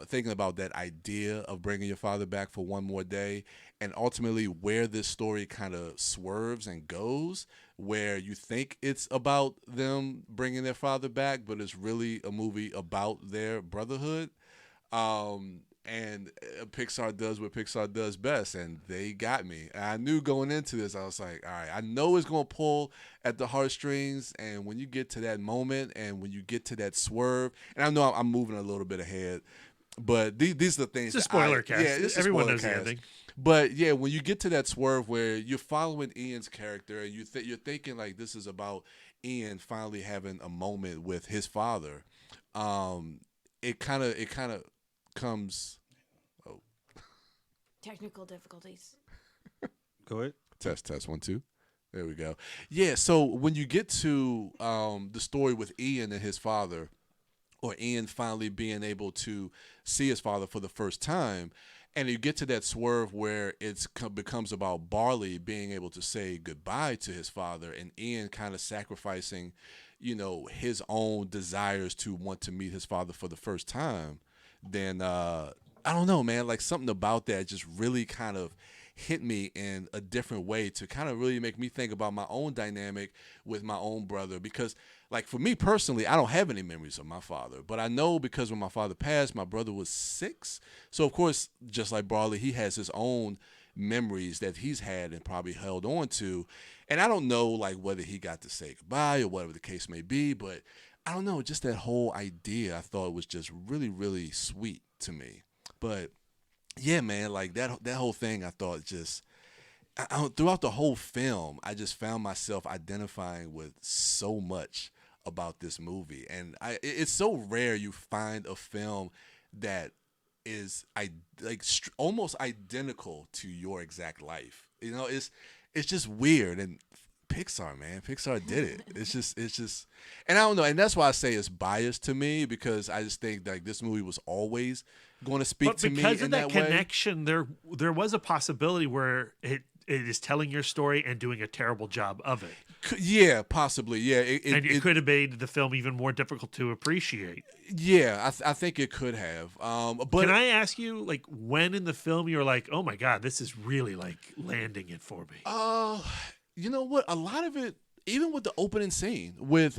thinking about that idea of bringing your father back for one more day, and ultimately where this story kind of swerves and goes, where you think it's about them bringing their father back, but it's really a movie about their brotherhood. And Pixar does what Pixar does best, and they got me. And I knew going into this, I was like, all right, I know it's going to pull at the heartstrings, and when you get to that moment and when you get to that swerve, and I know I'm moving a little bit ahead, but these are the things. It's a spoiler cast. Yeah, it's a Everyone spoiler knows the cast. ending. But yeah, when you get to that swerve where you're following Ian's character, and you're thinking like this is about Ian finally having a moment with his father, it kind of comes. Technical difficulties. Go ahead. Test 1 2. There we go. Yeah, so when you get to the story with Ian and his father, or Ian finally being able to see his father for the first time, and you get to that swerve where it becomes about Barley being able to say goodbye to his father, and Ian kind of sacrificing, his own desires to want to meet his father for the first time, then I don't know, man. Like something about that just really kind of hit me in a different way to kind of really make me think about my own dynamic with my own brother. Because, like, for me personally, I don't have any memories of my father. But I know because when my father passed, my brother was 6. So, of course, just like Barley, he has his own memories that he's had and probably held on to. And I don't know, like, whether he got to say goodbye or whatever the case may be. But I don't know, just that whole idea I thought was just really, really sweet to me. But yeah, man, like that whole thing, I thought just throughout the whole film, I just found myself identifying with so much about this movie, and it's so rare you find a film that is almost identical to your exact life. It's just weird. And Pixar, man. Pixar did it. It's just, and I don't know, and that's why I say it's biased to me, because I just think like this movie was always going to speak to me in that way. Because of that connection, there was a possibility where it is telling your story and doing a terrible job of it. Yeah, possibly. Yeah, it could have made the film even more difficult to appreciate. Yeah, I think it could have. But can I ask you, like, when in the film you were like, "Oh my God, this is really like landing it for me"? You know what? A lot of it even with the opening scene when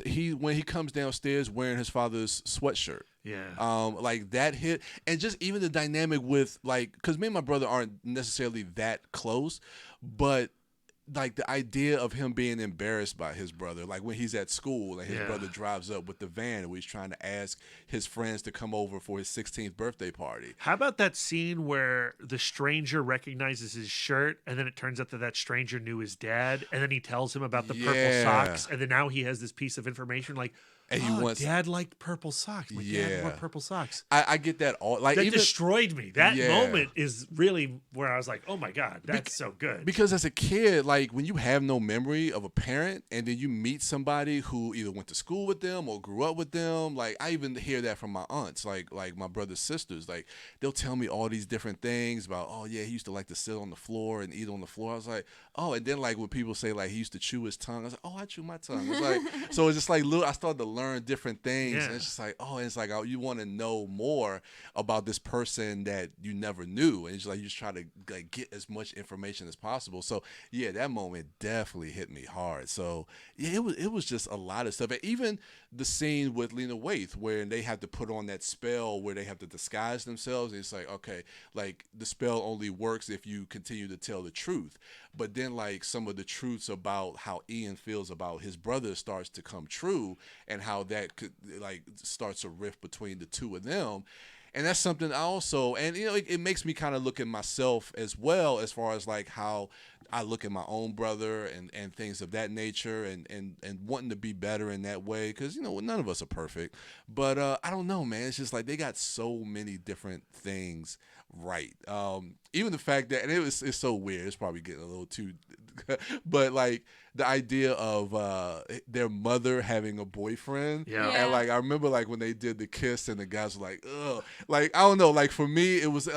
he comes downstairs wearing his father's sweatshirt. Yeah. Like that hit, and just even the dynamic with like, because me and my brother aren't necessarily that close, but like the idea of him being embarrassed by his brother, like when he's at school and his brother drives up with the van and he's trying to ask his friends to come over for his 16th birthday party. How about that scene where the stranger recognizes his shirt and then it turns out that stranger knew his dad, and then he tells him about the purple socks, and then now he has this piece of information like, and he wants, Dad liked purple socks. My dad wore purple socks. I get that all. Like, that even destroyed me. That moment is really where I was like, oh my God, that's so good. Because as a kid, like when you have no memory of a parent and then you meet somebody who either went to school with them or grew up with them, like I even hear that from my aunts, like my brother's sisters. Like they'll tell me all these different things about, oh yeah, he used to like to sit on the floor and eat on the floor. I was like, oh, and then like when people say like he used to chew his tongue, I was like, oh, I chew my tongue. It's like, so it's just like I started to learn different things, and it's just like, oh, it's like, oh, you want to know more about this person that you never knew, and it's like you just try to like get as much information as possible. So yeah, that moment definitely hit me hard. So yeah, it was just a lot of stuff, and even the scene with Lena Waithe where they have to put on that spell where they have to disguise themselves, and it's like, okay, like the spell only works if you continue to tell the truth. But then like some of the truths about how Ian feels about his brother starts to come true, and how that could like starts a rift between the two of them. And that's something I also, and you know, it makes me kind of look at myself as well, as far as like how I look at my own brother and things of that nature, and wanting to be better in that way, because you know none of us are perfect. But I don't know, man. It's just like they got so many different things right. Even the fact that, and it's so weird. It's probably getting a little too, but like the idea of their mother having a boyfriend, and like I remember like when they did the kiss and the guys were like, ugh, like I don't know, like for me it was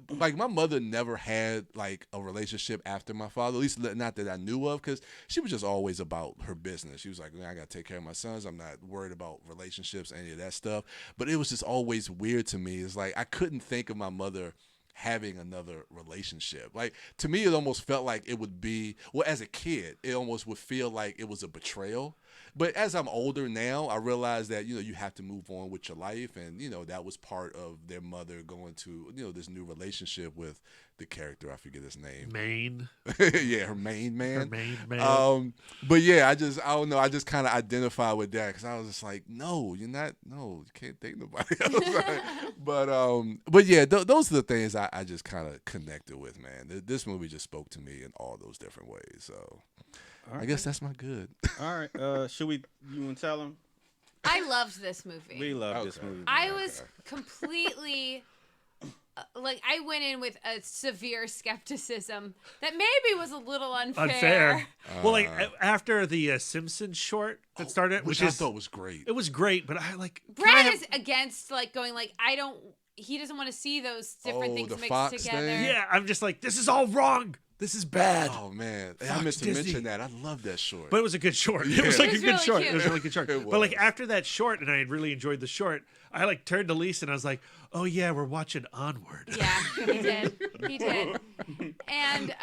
like my mother never had like a relationship after my father, at least not that I knew of, because she was just always about her business. She was like, I gotta take care of my sons, I'm not worried about relationships, any of that stuff. But it was just always weird to me. It's like I couldn't think of my mother having another relationship. Like to me it almost felt like it would be, well, as a kid it almost would feel like it was a betrayal. But as I'm older now, I realize that, you know, you have to move on with your life, and you know that was part of their mother going to, you know, this new relationship with the character, I forget his name. Maine. Yeah, her main man. Her main man. But yeah, I don't know, I just kind of identify with that, because I was just like, no, you're not, no, you can't date nobody else. But yeah, those are the things I just kind of connected with, man. This movie just spoke to me in all those different ways. So right. I guess that's my good. All right. You want to tell them? I loved this movie. We love this movie. I was completely, like, I went in with a severe skepticism that maybe was a little unfair. Well, like, after the Simpsons short that started, which I thought was great. It was great, but I like... Brad is against, like, going, like, he doesn't want to see those different things mixed Fox together. thing? Yeah, I'm just like, this is all wrong. This is bad. Oh man, I meant to mention that. I love that short. But it was a good short. Yeah. It was like a good really short. Cute. It was a really good short. But like after that short, and I had really enjoyed the short, I like turned to Lisa and I was like, "Oh yeah, we're watching Onward." Yeah, he did. He did. And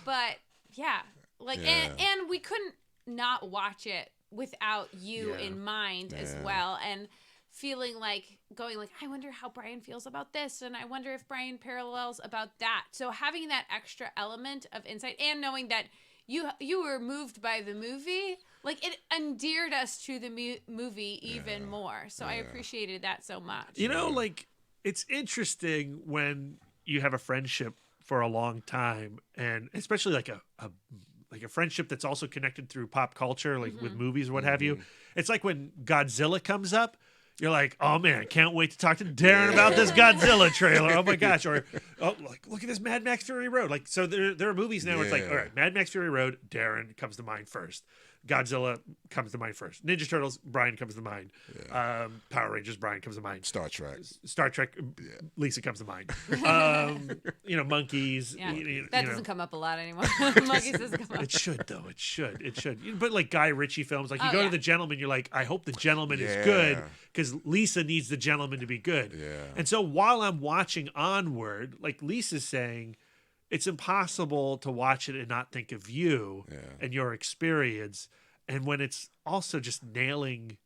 but yeah, like and we couldn't not watch it without you in mind as well, and feeling like going like, I wonder how Brian feels about this, and I wonder if Brian parallels about that. So having that extra element of insight, and knowing that you were moved by the movie, like it endeared us to the movie even more. So I appreciated that so much. You know, like it's interesting when you have a friendship for a long time, and especially like a friendship that's also connected through pop culture, like with movies or what have you. It's like when Godzilla comes up, you're like, oh man, can't wait to talk to Darren about this Godzilla trailer. Oh my gosh. Or, oh, like, look at this Mad Max Fury Road. Like, so there are movies now where it's like, all right, Mad Max Fury Road, Darren comes to mind first. Godzilla comes to mind first. Ninja Turtles, Brian comes to mind. Power Rangers, Brian comes to mind. Star Trek, Lisa comes to mind. You know, Monkeys. Yeah. That doesn't come up a lot anymore. Monkeys doesn't come up. It should though. It should. But like Guy Ritchie films, like you go to The Gentleman, you're like, I hope The Gentleman is good, because Lisa needs The Gentleman to be good. Yeah. And so while I'm watching Onward, like Lisa's saying, it's impossible to watch it and not think of you and your experience. And when it's also just nailing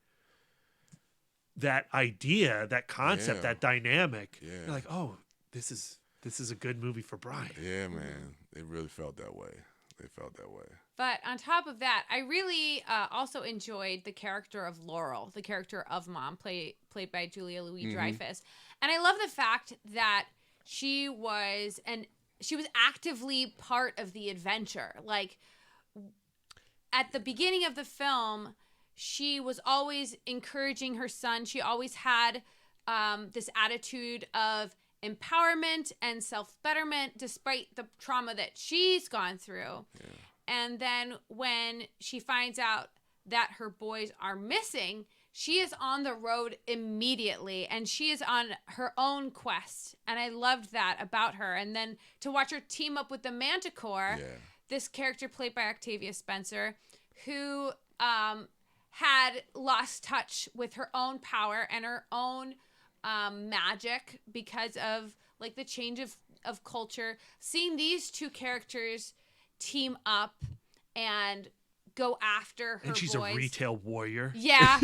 that idea, that concept, that dynamic, you're like, oh, this is a good movie for Brian. Yeah, man. It really felt that way. They felt that way. But on top of that, I really also enjoyed the character of Laurel, the character of Mom, played by Julia Louis-Dreyfus. And I love the fact that she was actively part of the adventure. Like, at the beginning of the film, she was always encouraging her son. She always had this attitude of empowerment and self-betterment despite the trauma that she's gone through. Yeah. And then when she finds out that her boys are missing, she is on the road immediately and she is on her own quest. And I loved that about her. And then to watch her team up with the Manticore, this character played by Octavia Spencer, who had lost touch with her own power and her own magic because of like the change of culture. Seeing these two characters team up and go after her and she's boys. A retail warrior. Yeah.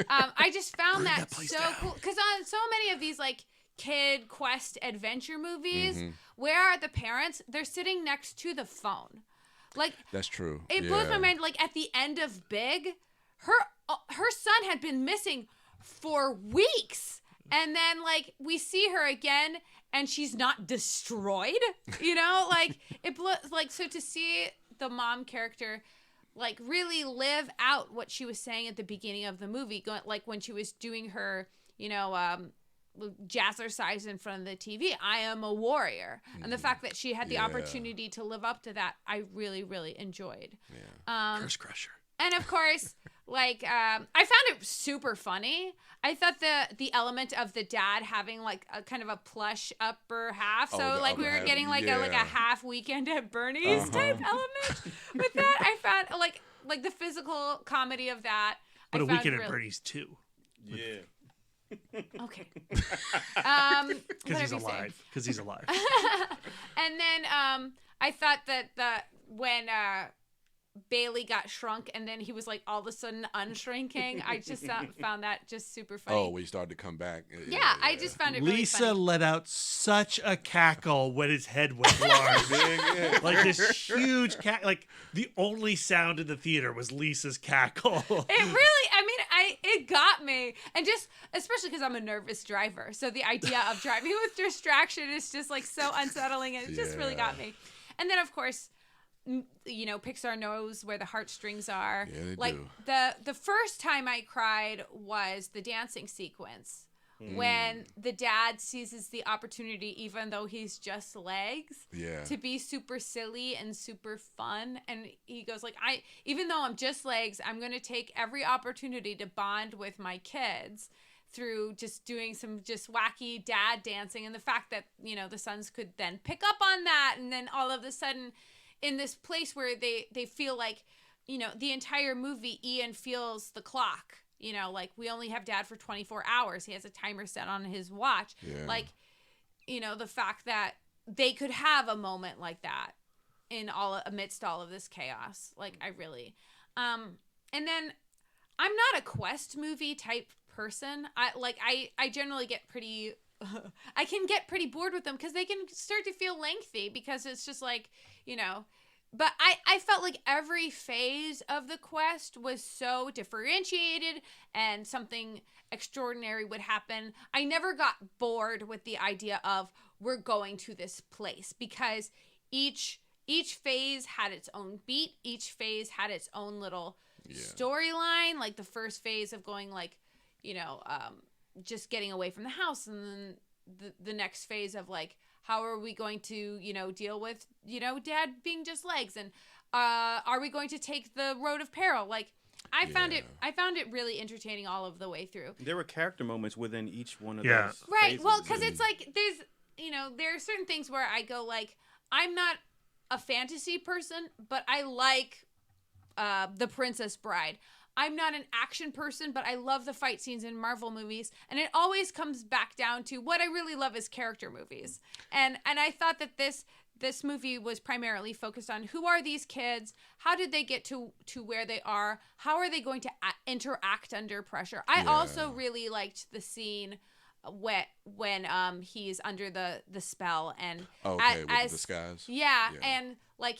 I just found that so cool because on so many of these like kid quest adventure movies, where are the parents? They're sitting next to the phone. Like, that's true. It blows my mind. Like at the end of Big, her son had been missing for weeks, and then like we see her again, and she's not destroyed. You know, like it like so to see the mom character like really live out what she was saying at the beginning of the movie, like when she was doing her, you know, jazzercise in front of the TV. I am a warrior, and the fact that she had the opportunity to live up to that, I really, really enjoyed. Curse Crusher. And of course, like I found it super funny. I thought the element of the dad having like a kind of a plush upper half, so like we were getting like a half Weekend at Bernie's type element with that. I found like the physical comedy of that. But a Weekend at Bernie's too. Yeah. Okay. Because he's alive. Because he's alive. And then I thought that when Bailey got shrunk and then he was like all of a sudden unshrinking, I just found that just super funny. Oh, when he started to come back. Yeah, I just found it really Lisa funny. let out such a cackle when his head went large. Like this huge cackle. Like the only sound in the theater was Lisa's cackle. It really, I mean, it got me. And just, especially because I'm a nervous driver. So the idea of driving with distraction is just like so unsettling, and it just really got me. And then, of course, you know, Pixar knows where the heartstrings are. Yeah, they like do. The first time I cried was the dancing sequence when the dad seizes the opportunity, even though he's just legs, to be super silly and super fun. And he goes like, even though I'm just legs, I'm going to take every opportunity to bond with my kids through just doing some just wacky dad dancing. And the fact that, you know, the sons could then pick up on that. And then all of a sudden, in this place where they feel like, you know, the entire movie, Ian feels the clock, you know, like we only have dad for 24 hours. He has a timer set on his watch. Yeah. Like, you know, the fact that they could have a moment like that amidst all of this chaos. Like I really, and then I'm not a quest movie type person. I generally get pretty, I can get pretty bored with them because they can start to feel lengthy because it's just like, you know, but I felt like every phase of the quest was so differentiated and something extraordinary would happen. I never got bored with the idea of we're going to this place because each phase had its own beat. Each phase had its own little storyline. Like the first phase of going like, you know, just getting away from the house, and then the next phase of like, how are we going to, you know, deal with, you know, dad being just legs, and are we going to take the road of peril? Like I found it really entertaining all of the way through. There were character moments within each one of those right phases. Well, because it's like there's, you know, there are certain things where I go like, I'm not a fantasy person, but I like The Princess Bride. I'm not an action person, but I love the fight scenes in Marvel movies. And it always comes back down to what I really love is character movies. And I thought that this movie was primarily focused on who are these kids, how did they get to where they are, how are they going to interact under pressure. I also really liked the scene when he's under the spell and with the disguise. And like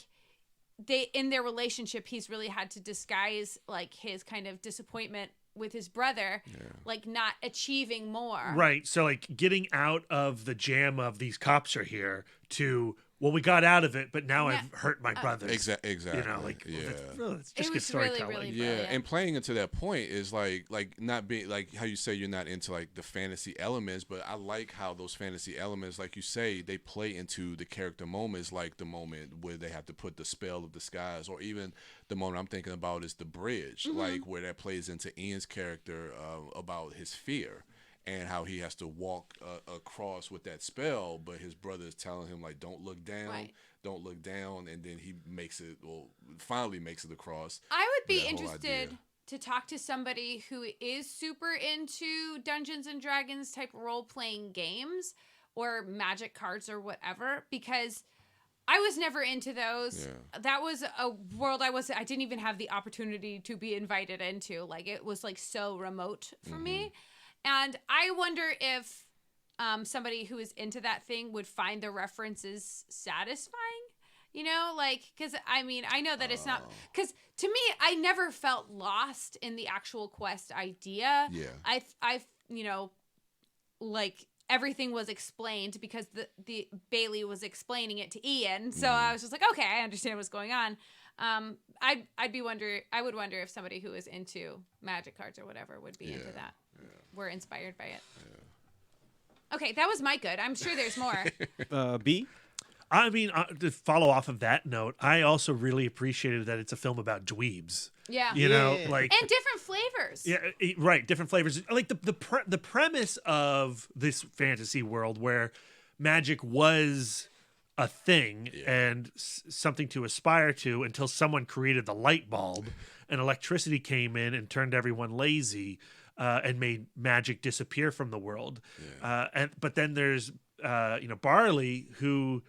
they in their relationship, he's really had to disguise like his kind of disappointment with his brother, like not achieving more. Right. So like getting out of the jam of these cops are here to, well, we got out of it, but now I've hurt my brothers. Exactly. You know, like it's just it good was storytelling. really, really brilliant. And playing into that point is like not being like how you say you're not into like the fantasy elements, but I like how those fantasy elements, like you say, they play into the character moments, like the moment where they have to put the spell of disguise, or even the moment I'm thinking about is the bridge, like where that plays into Ian's character about his fear. And how he has to walk across with that spell, but his brother is telling him like, "Don't look down, don't look down," and then he finally makes it across. I would be interested to talk to somebody who is super into Dungeons and Dragons type role playing games or magic cards or whatever, because I was never into those. Yeah. That was a world I didn't even have the opportunity to be invited into. Like it was like so remote for me. And I wonder if somebody who is into that thing would find the references satisfying, you know, like, because I mean, I know that it's not, because to me, I never felt lost in the actual quest idea. Yeah. I've you know, like everything was explained because the Bailey was explaining it to Ian. So I was just like, okay, I understand what's going on. I would wonder if somebody who is into magic cards or whatever would be into that. We're inspired by it. Okay, that was my good. I'm sure there's more. B? I mean, to follow off of that note, I also really appreciated that it's a film about dweebs. Yeah. You know, like... And different flavors. Yeah, right. Different flavors. Like the premise of this fantasy world where magic was a thing and something to aspire to until someone created the light bulb and electricity came in and turned everyone lazy. And made magic disappear from the world. But then there's Barley, who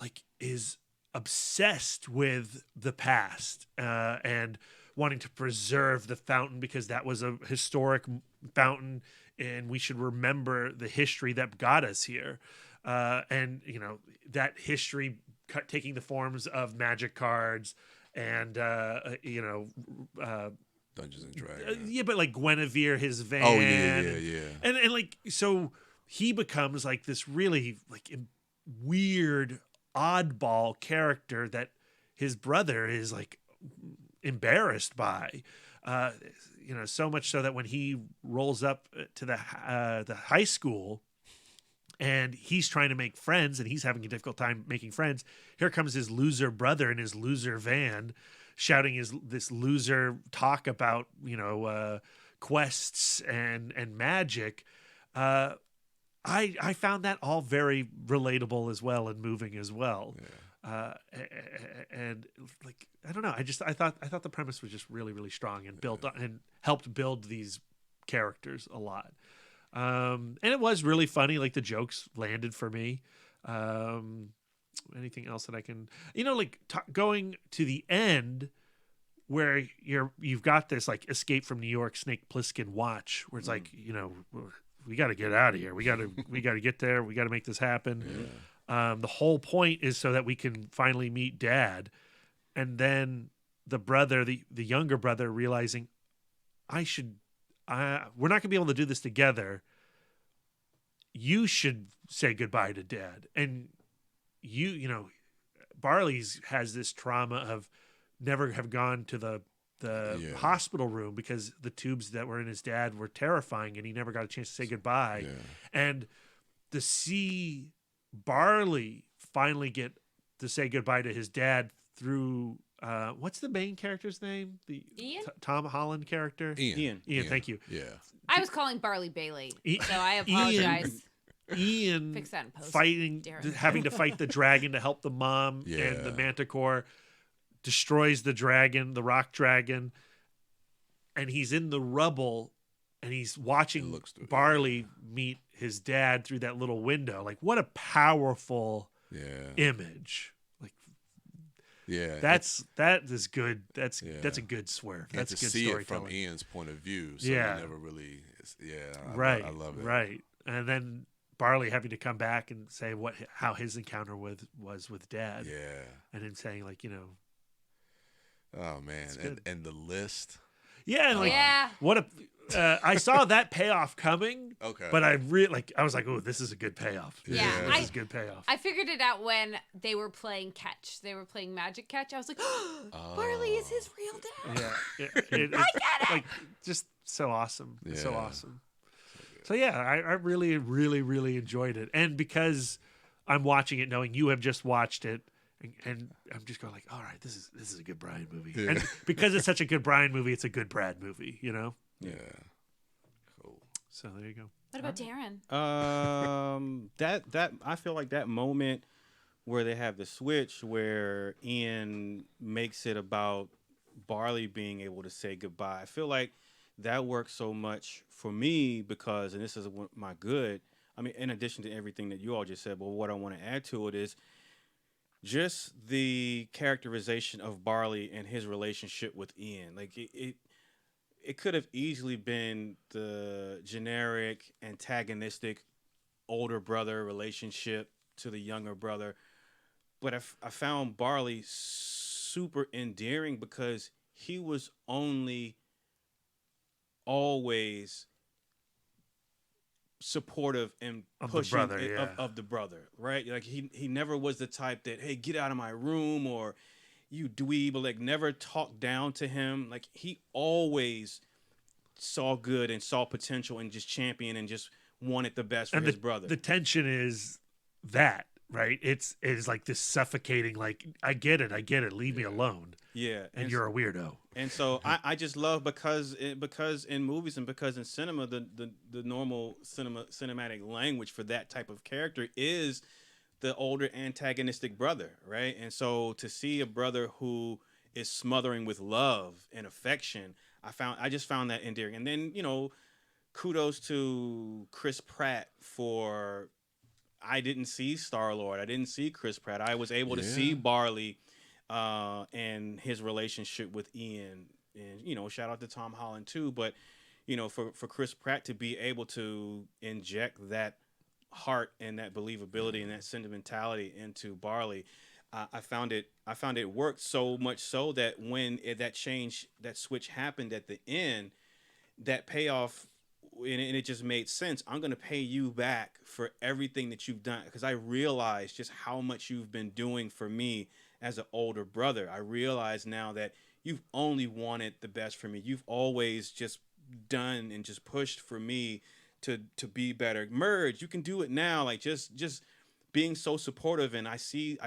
like is obsessed with the past and wanting to preserve the fountain because that was a historic fountain and we should remember the history that got us here. And that history taking the forms of magic cards and Dungeons and Dragons. But like Guinevere, his van. Oh yeah. And like so he becomes like this really like weird oddball character that his brother is like embarrassed by. So much so that when he rolls up to the high school and he's trying to make friends and he's having a difficult time making friends, here comes his loser brother in his loser van, shouting this loser talk about quests and magic. I found that all very relatable as well and moving as well. And like I don't know, I thought the premise was just really, really strong and built on, and helped build these characters a lot. And it was really funny. Like the jokes landed for me. Anything else that I can, going to the end where you've got this like Escape from New York Snake Plissken watch where it's like, we got to get out of here. We got to get there. We got to make this happen. Yeah. The whole point is so that we can finally meet Dad. And then the brother, the younger brother, realizing we're not going to be able to do this together. You should say goodbye to Dad. And Barley's has this trauma of never have gone to the hospital room because the tubes that were in his dad were terrifying and he never got a chance to say goodbye. Yeah. And to see Barley finally get to say goodbye to his dad through what's the main character's name? The Ian? Tom Holland character? Ian, thank you. Yeah. I was calling Barley Bailey, so I apologize. Ian Fix that in post. having to fight the dragon to help the mom and the manticore, destroys the dragon, the rock dragon, and he's in the rubble and he's watching Barley meet his dad through that little window. Like what a powerful image. Like, yeah, that is good. That's a good swerve. And That's to good see it storytelling. from Ian's point of view. So Yeah. you never really. Right. I love it. Right. And then Barley having to come back and say how his encounter was with Dad. Yeah. And then saying, like, you know. Oh man, and the list. Yeah, and like what a I saw that payoff coming. Okay. But I was like, oh, this is a good payoff. This is a good payoff. I figured it out when they were playing catch. They were playing magic catch. I was like, oh, Barley is his real dad. Yeah. I get it. Like, just so awesome. Yeah. So awesome. So yeah, I really, really, really enjoyed it. And because I'm watching it knowing you have just watched it, and I'm just going like, all right, this is a good Brian movie. Yeah. And because it's such a good Brian movie, it's a good Brad movie, you know? Yeah. Cool. So there you go. What about Darren? That I feel like that moment where they have the switch where Ian makes it about Barley being able to say goodbye. I feel like that works so much for me because, and this is my good, I mean, in addition to everything that you all just said, but what I want to add to it is just the characterization of Barley and his relationship with Ian. Like it could have easily been the generic antagonistic older brother relationship to the younger brother, but I found Barley super endearing because he was always supportive and pushing of the brother, right? Like he never was the type that, hey, get out of my room, or you dweeb, or like never talked down to him. Like he always saw good and saw potential and just championed and just wanted the best for his brother. The tension is that, right? It's like this suffocating, like, I get it, leave me alone. Yeah. And you're a weirdo. And so I just love because in movies and because in cinema, the normal cinematic language for that type of character is the older antagonistic brother, right? And so to see a brother who is smothering with love and affection, I just found that endearing. And then, you know, kudos to Chris Pratt for, I didn't see Star-Lord. I didn't see Chris Pratt. I was able to see Barley and his relationship with Ian. And, you know, shout out to Tom Holland too. But, you know, for Chris Pratt to be able to inject that heart and that believability and that sentimentality into Barley, I found it worked so much so that when that switch happened at the end, that payoff, and it just made sense. I'm going to pay you back for everything that you've done, because I realized just how much you've been doing for me as an older brother. I realize now that you've only wanted the best for me. You've always just done and just pushed for me to be better. Merge, you can do it now. Like just being so supportive, and I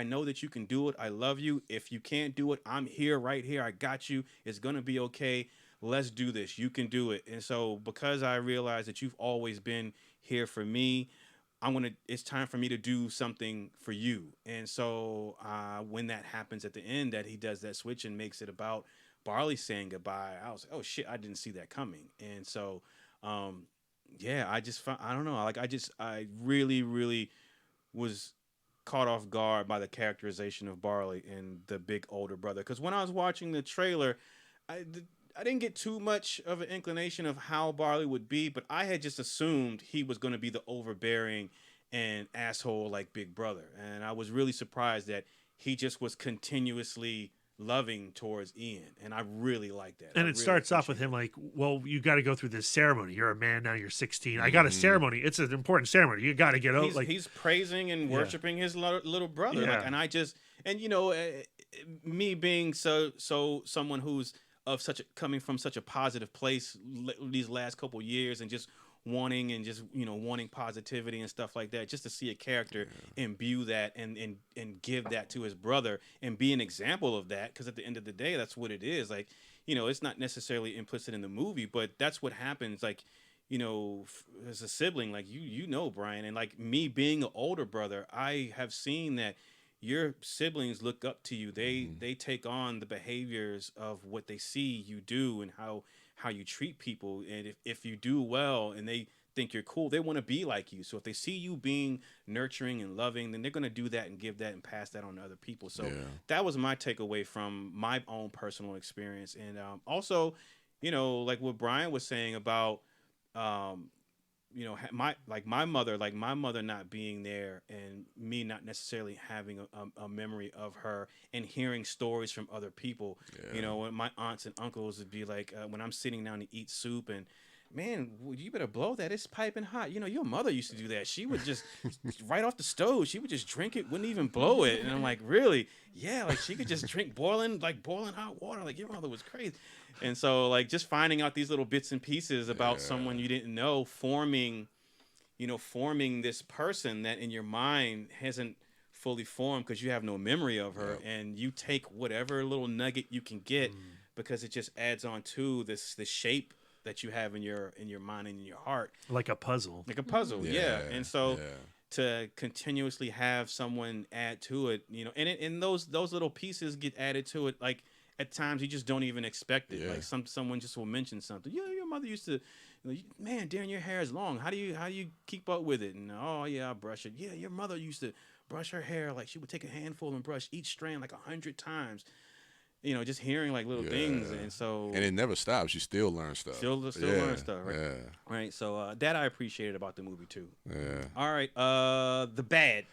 know that you can do it. I love you. If you can't do it, I'm here, right here. I got you. It's going to be okay. Let's do this. You can do it. And so because I realize that you've always been here for me, it's time for me to do something for you. And so when that happens at the end, that he does that switch and makes it about Barley saying goodbye, I was like, oh shit, I didn't see that coming. And so, I just found, I don't know. Like I really, really was caught off guard by the characterization of Barley and the big older brother. Because when I was watching the trailer, I didn't get too much of an inclination of how Barley would be, but I had just assumed he was going to be the overbearing and asshole like big brother. And I was really surprised that he just was continuously loving towards Ian. And I really like that. And it starts off with him like, well, you got to go through this ceremony. You're a man now, you're 16. I got a ceremony. It's an important ceremony. You got to get out. He's praising and worshiping his little brother. Yeah. Like, and I just, and you know, me being so someone who's coming from such a positive place these last couple years, and just wanting positivity and stuff like that, just to see a character imbue that and give that to his brother and be an example of that, because at the end of the day, that's what it is. Like, you know, it's not necessarily implicit in the movie, but that's what happens. Like, you know, as a sibling, like you know, Brian, and like me being an older brother, I have seen that your siblings look up to you. They take on the behaviors of what they see you do and how you treat people. And if you do well and they think you're cool. They want to be like you. So if they see you being nurturing and loving, then they're going to do that and give that and pass that on to other people. So that was my takeaway from my own personal experience. And also, you know, like what Brian was saying about, you know, my mother not being there and me not necessarily having a memory of her and hearing stories from other people. You know, when my aunts and uncles would be like, when I'm sitting down to eat soup and, man, you better blow that. It's piping hot. You know, your mother used to do that. She would just, right off the stove, she would just drink it, wouldn't even blow it. And I'm like, really? Yeah, like she could just drink boiling hot water. Like your mother was crazy. And so, like, just finding out these little bits and pieces about someone you didn't know, forming this person that in your mind hasn't fully formed because you have no memory of her. And you take whatever little nugget you can get because it just adds on to the shape that you have in your mind and in your heart. Like a puzzle. Yeah. And so to continuously have someone add to it, you know, and those little pieces get added to it, like, at times you just don't even expect it. Like someone just will mention something. Yeah, your mother used to, man, Darren, your hair is long. How do you keep up with it? And oh yeah, I brush it. Yeah, your mother used to brush her hair like she would take a handful and brush each strand like 100 times. You know, just hearing like little things, and so and it never stops. You still learn stuff. Still learn stuff, right? Yeah. Right. So that I appreciated about the movie too. Yeah. All right. The bad.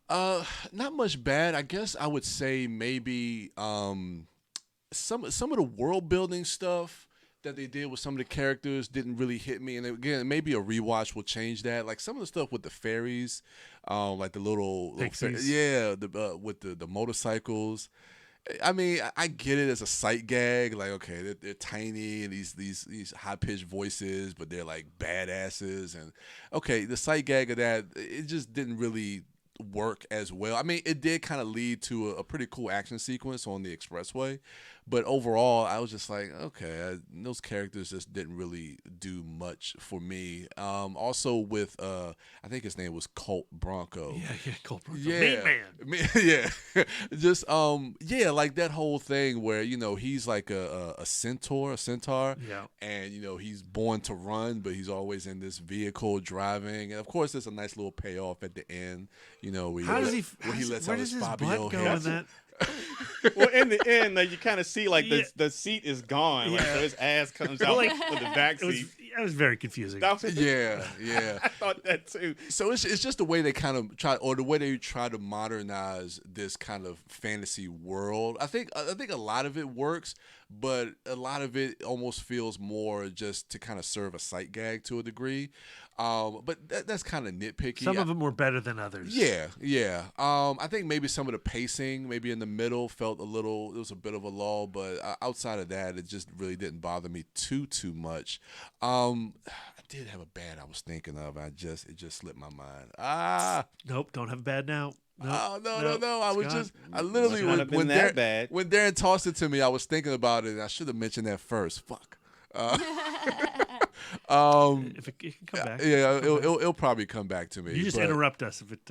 Not much bad. I guess I would say maybe some of the world building stuff that they did with some of the characters didn't really hit me. And again, maybe a rewatch will change that. Like some of the stuff with the fairies, like the little with the motorcycles. I mean, I get it as a sight gag. Like, okay, they're tiny and these high pitched voices, but they're like badasses. And okay, the sight gag of that, it just didn't really work as well. I mean, it did kind of lead to a pretty cool action sequence on the expressway, but overall, I was just like, okay, those characters just didn't really do much for me. Also with, I think his name was Colt Bronco. Yeah, Colt Bronco. Yeah, Man. Yeah, just like that whole thing where he's like a centaur, yeah, and he's born to run, but he's always in this vehicle driving, and of course, there's a nice little payoff at the end. Where he lets out his Fabio go in that? Well, in the end, like, you kind of see like the seat is gone, like, so his ass comes out with the back seat. It was very confusing. Yeah. I thought that too. So it's just the way they kind of try, or the way they try to modernize this kind of fantasy world. I think a lot of it works, but a lot of it almost feels more just to kind of serve a sight gag to a degree. But that's kind of nitpicky. Some of them were better than others. Yeah. I think maybe some of the pacing, maybe in the middle, felt it was a bit of a lull, but outside of that, it just really didn't bother me too much. I did have a bad I was thinking of. It just slipped my mind. Nope, don't have bad now. Nope, no. I literally when Darren tossed it to me, I was thinking about it, and I should have mentioned that first. Fuck. If it can come back. Yeah, it'll probably come back to me. You just interrupt us if it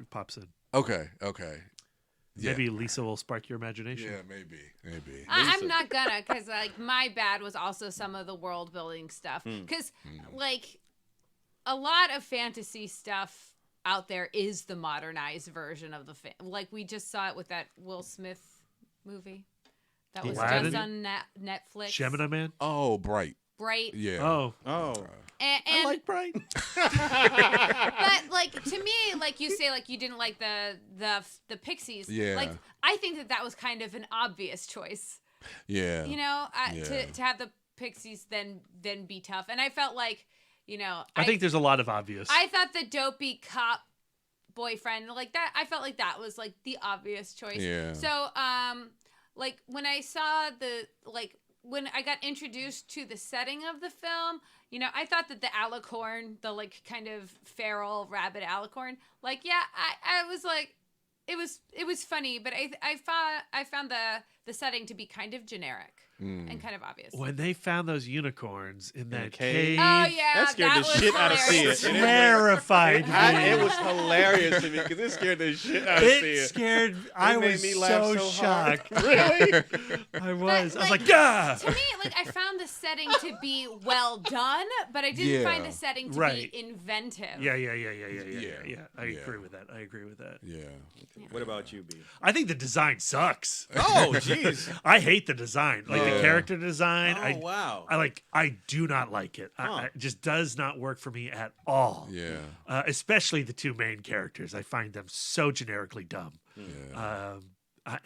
pops in. Okay. Yeah. Maybe Lisa will spark your imagination. Yeah, maybe. I'm not gonna, because like my bad was also some of the world building stuff. Because like a lot of fantasy stuff out there is the modernized version of like we just saw it with that Will Smith movie that was just on Netflix. Gemini Man. Oh, Bright. Yeah. Oh. And I like Bright. But like to me, like you say, like you didn't like the Pixies. Yeah. Like I think that was kind of an obvious choice. Yeah. To have the Pixies then be tough, and I felt like, I think there's a lot of obvious. I thought the dopey cop boyfriend like that. I felt like that was like the obvious choice. Yeah. So like when I saw when I got introduced to the setting of the film, I thought that the alicorn, the like kind of feral rabbit alicorn, like, yeah, I was like, it was funny, but I found the the setting to be kind of generic and kind of obvious. When they found those unicorns in that cave. Oh yeah, that scared the shit out of Sia. Terrified me. It was hilarious to me because it scared the shit out of Sia. It scared. I was made me laugh so shocked. Really? I was. I was like, yeah. To me, like I found the setting to be well done, but I didn't find the setting to be inventive. Yeah. I agree with that. Yeah. What about you, B? I think the design sucks. Oh, jeez. I hate the design. Like the character design. Oh, wow. I do not like it. It just does not work for me at all. Yeah. Especially the two main characters. I find them so generically dumb. Yeah. Like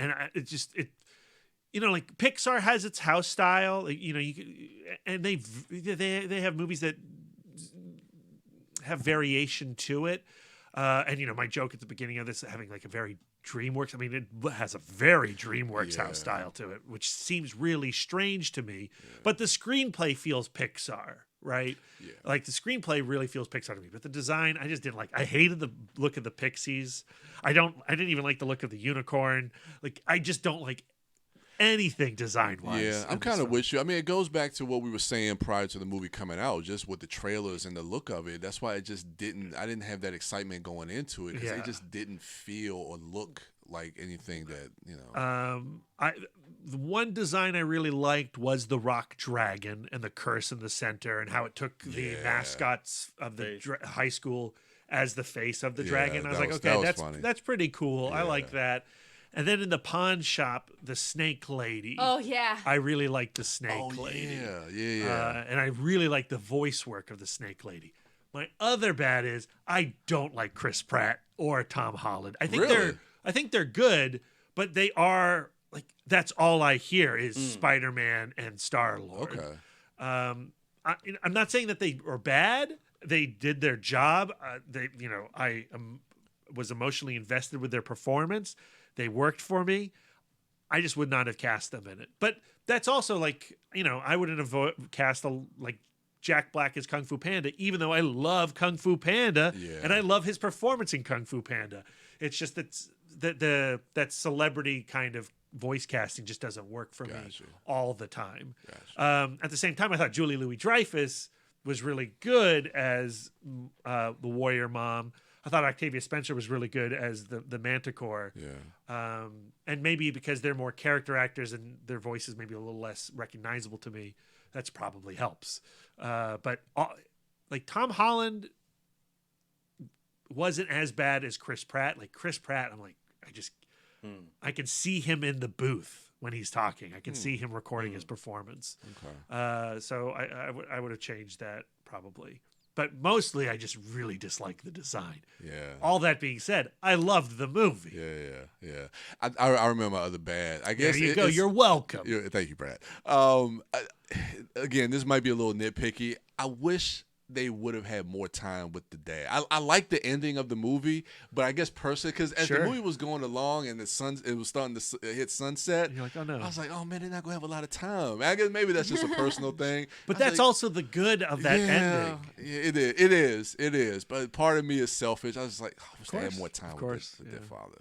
Pixar has its house style. And they have movies that have variation to it. And my joke at the beginning of this having like a very DreamWorks. I mean, it has a very DreamWorks house style to it, which seems really strange to me. Yeah. But the screenplay feels Pixar, right? Yeah. Like the screenplay really feels Pixar to me. But the design, I just didn't like. I hated the look of the pixies. I didn't even like the look of the unicorn. Like I just don't like anything design-wise. Yeah, I'm kind of with you. I mean, it goes back to what we were saying prior to the movie coming out, just with the trailers and the look of it. That's why I didn't have that excitement going into it because it just didn't feel or look like anything that, The one design I really liked was the rock dragon and the curse in the center and how it took the mascots of the high school as the face of the dragon. I was like, okay, that's pretty cool. Yeah. I like that. And then in the pawn shop, the snake lady. Oh, yeah. I really like the snake lady. Yeah. And I really like the voice work of the snake lady. My other bad is I don't like Chris Pratt or Tom Holland. I think they're good, but they are like that's all I hear is Spider-Man and Star-Lord. Okay. I'm not saying that they are bad. They did their job. I was emotionally invested with their performance. They worked for me. I just would not have cast them in it. But that's also like, I wouldn't have cast like Jack Black as Kung Fu Panda, even though I love Kung Fu Panda and I love his performance in Kung Fu Panda. It's just that celebrity kind of voice casting just doesn't work for me all the time. At the same time, I thought Julie Louis-Dreyfus was really good as the warrior mom. I thought Octavia Spencer was really good as the Manticore. Yeah. And maybe because they're more character actors and their voices maybe a little less recognizable to me, that's probably helps. But like Tom Holland wasn't as bad as Chris Pratt. Like Chris Pratt, I'm like, I can see him in the booth when he's talking. I can see him recording his performance. Okay. So I would have changed that probably. But mostly, I just really dislike the design. Yeah. All that being said, I loved the movie. Yeah. I remember my other bad. I guess there you go. You're welcome. Thank you, Brad. Again, this might be a little nitpicky. I wish they would have had more time with the dad. I like the ending of the movie, but I guess personally, because as the movie was going along and it was starting to hit sunset, you're like, oh no. I was like, oh man, they're not gonna have a lot of time. I guess maybe that's just a personal thing. But that's also the good of that ending. Yeah, it is. But part of me is selfish. I was like, I wish they had more time with their father.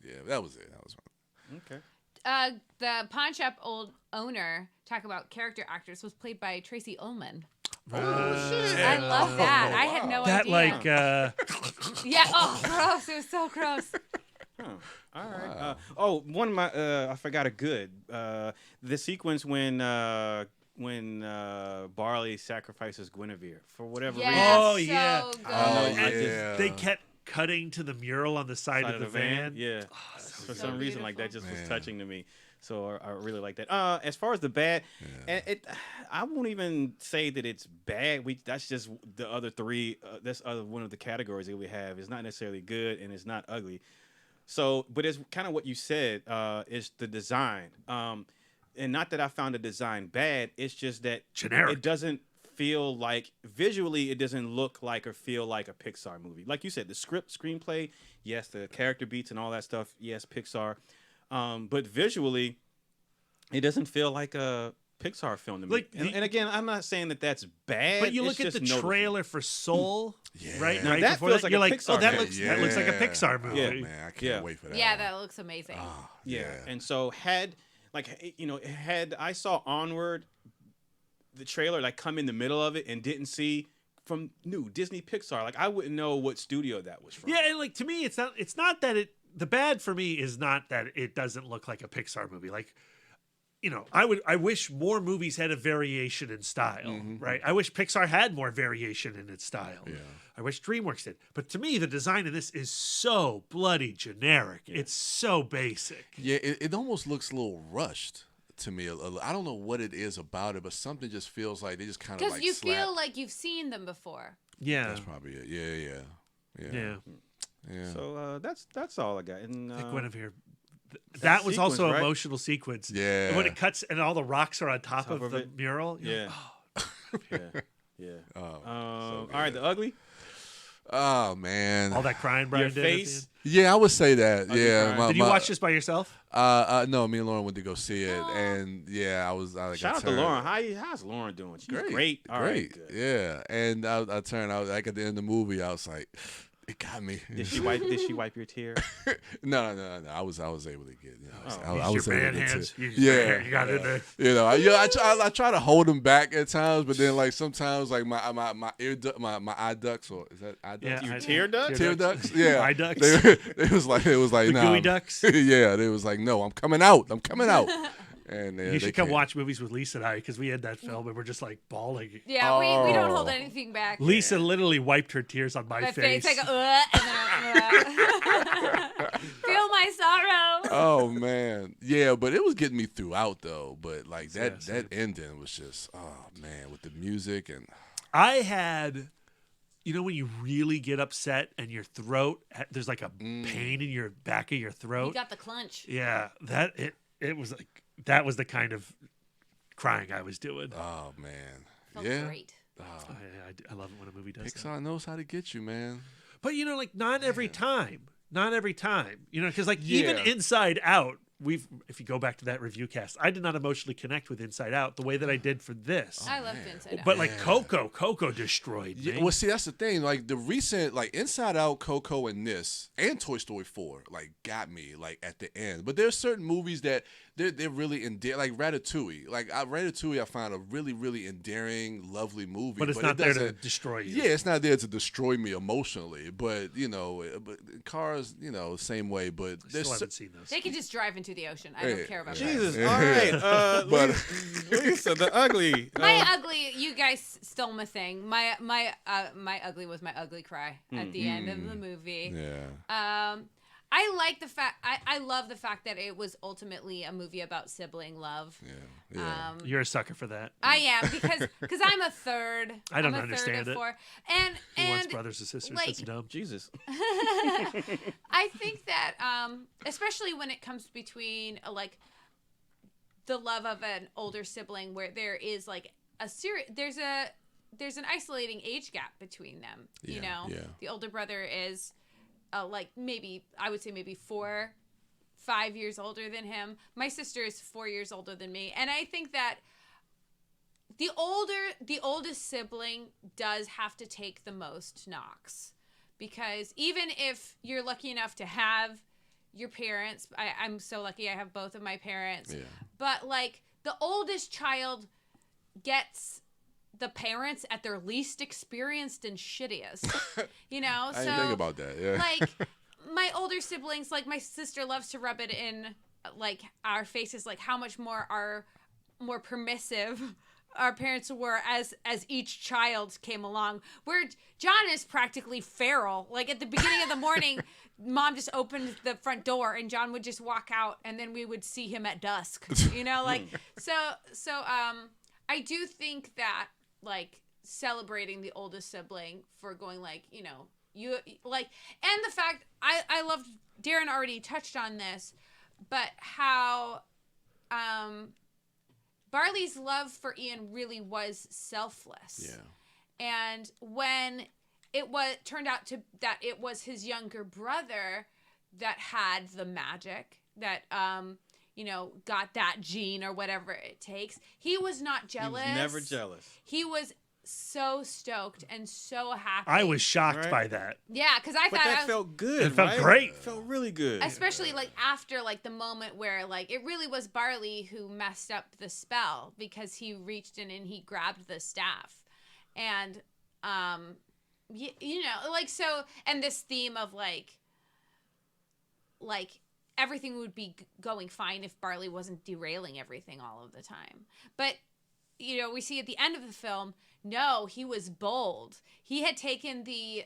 Yeah, that was it. That was fun. Okay. The pawn shop old owner, talk about character actors, was played by Tracy Ullman. Oh shit! I love that. I had no idea. Gross. It was so gross. All right. One of my I forgot a good. The sequence when Barley sacrifices Guinevere for whatever reason. Oh yeah. So good. They kept cutting to the mural on the side of the van. Yeah. For some reason, like that just was touching to me. So I really like that. As far as the bad, I won't even say that it's bad. That's just the other three. That's one of the categories that we have. It's not necessarily good and it's not ugly. So, but it's kind of what you said. Is the design, and not that I found the design bad. It's just that generic. It doesn't feel like visually. It doesn't look like or feel like a Pixar movie. Like you said, the screenplay, yes, the character beats and all that stuff, yes, Pixar. But visually, it doesn't feel like a Pixar film to me. And again, I'm not saying that that's bad. But you look at the trailer for Soul, right? Now, that feels like a Pixar movie. That looks like a Pixar movie. Yeah. Man, I can't wait for that. Yeah, that looks amazing. And so had like, you know, had I saw Onward, the trailer, like, come in the middle of it and didn't see from new Disney Pixar, like, I wouldn't know what studio that was from. Yeah, and like to me, it's not that the bad for me is not that it doesn't look like a Pixar movie. Like, you know, I wish more movies had a variation in style, right? I wish Pixar had more variation in its style. Yeah. I wish DreamWorks did. But to me, the design of this is so bloody generic. Yeah. It's so basic. Yeah, it almost looks a little rushed to me. I don't know what it is about it, but something just feels like they just kind of like because you feel like you've seen them before. Yeah, that's probably it. Yeah. So that's all I got. And I think Guinevere. That was sequence, also an right? emotional sequence. Yeah. And when it cuts and all the rocks are on top of the it. mural. Yeah. Like, Yeah. So all right, the ugly. Oh man. all that crying Brian Your did at the face. end. Yeah, I would say that. Ugly Yeah. crying. Did you watch this by yourself? No, me and Lauren went to go see it, and yeah, I was. Shout out to Lauren. How's Lauren doing? She's great. All right, good. Yeah, and I turned out like at the end of the movie, I was like, it got me. Did she wipe your tear? No. I was able to get. You know, I Use was your able man to get hands. to- Use your man hand. You got it in there. You know, I try to hold them back at times, but then like sometimes like my eye ducts, or is that eye ducts? Yeah, Your tear ducts? Tear ducts, yeah. Eye ducts? It was like The nah, gooey ducks? yeah, they was like, no, I'm coming out. And You should come watch movies with Lisa and I, because we had that film and we're just like bawling. Yeah, we don't hold anything back. Lisa literally wiped her tears on my face. Like and then feel my sorrow. Oh man, yeah, but it was getting me throughout though. But like that Yeah, ending was just, oh man, with the music and I had, you know, when you really get upset and your throat, there's like a pain in your back of your throat. You got the clench. Yeah, it was like, that was the kind of crying I was doing. oh man, Felt yeah. great. I love it when a movie does that. Pixar knows how to get you, man. But you know, like not every time, you know, because like even Yeah. Inside Out, if you go back to that review cast, I did not emotionally connect with Inside Out the way that I did for this. I loved Inside Out. But like Coco destroyed me. Yeah, well, see, that's the thing. Like the recent, like Inside Out, Coco, and this, and Toy Story 4, like got me like at the end. But there's certain movies that they're really endearing, like Ratatouille. Like Ratatouille, I found a really, really endearing, lovely movie. But it's not there to destroy you. Yeah, it's not there to destroy me emotionally. But you know, but Cars, you know, same way. But I still haven't seen those. They could just drive into the ocean. I don't care about that. Jesus. All right. But Lisa, the ugly. My ugly, you guys stole my thing. My ugly was my ugly cry at the end of the movie. yeah. I like the fact. I love the fact that it was ultimately a movie about sibling love. Yeah. You're a sucker for that. I am because I'm a third. I don't I'm a understand third of it. four. Who wants And brothers and sisters? like- That's dumb. Jesus. I think that especially when it comes between like the love of an older sibling, where there is like there's an isolating age gap between them. You know, the older brother is like maybe 4-5 years older than him. My sister is 4 years older than me, and I think that the oldest sibling does have to take the most knocks, because even if you're lucky enough to have your parents, I'm so lucky I have both of my parents, but like the oldest child gets the parents at their least experienced and shittiest, you know? I didn't think about that. Yeah. Like my older siblings, like my sister loves to rub it in like our faces, like how much more permissive our parents were as each child came along, where John is practically feral. Like at the beginning of the morning, Mom just opened the front door and John would just walk out, and then we would see him at dusk, you know, like, so I do think that like celebrating the oldest sibling for going like, you know, you like, and the fact I loved, Darren already touched on this, but how Barley's love for Ian really was selfless. Yeah. And when it turned out that it was his younger brother that had the magic, that you know, got that gene or whatever it takes, he was not jealous. He was never jealous. He was so stoked and so happy. I was shocked by that. Yeah, because I But thought that felt good. It felt right? great. It felt really good. Especially like after like the moment where like it really was Barley who messed up the spell because he reached in and he grabbed the staff, and you know, like, so, and this theme of like everything would be going fine if Barley wasn't derailing everything all of the time. But, you know, we see at the end of the film, no, he was bold. He had taken the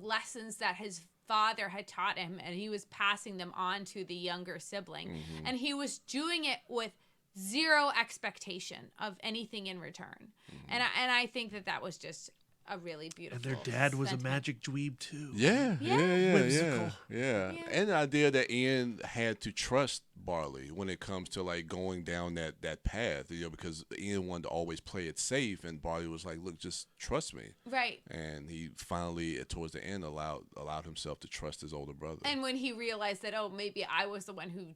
lessons that his father had taught him, and he was passing them on to the younger sibling. Mm-hmm. And he was doing it with zero expectation of anything in return. Mm-hmm. And I think that was just a really beautiful. And their dad was a magic dweeb too. Yeah. Whimsical. Yeah. And the idea that Ian had to trust Barley when it comes to like going down that path, you know, because Ian wanted to always play it safe, and Barley was like, "Look, just trust me." Right. And he finally, towards the end, allowed himself to trust his older brother. And when he realized that, oh, maybe I was the one who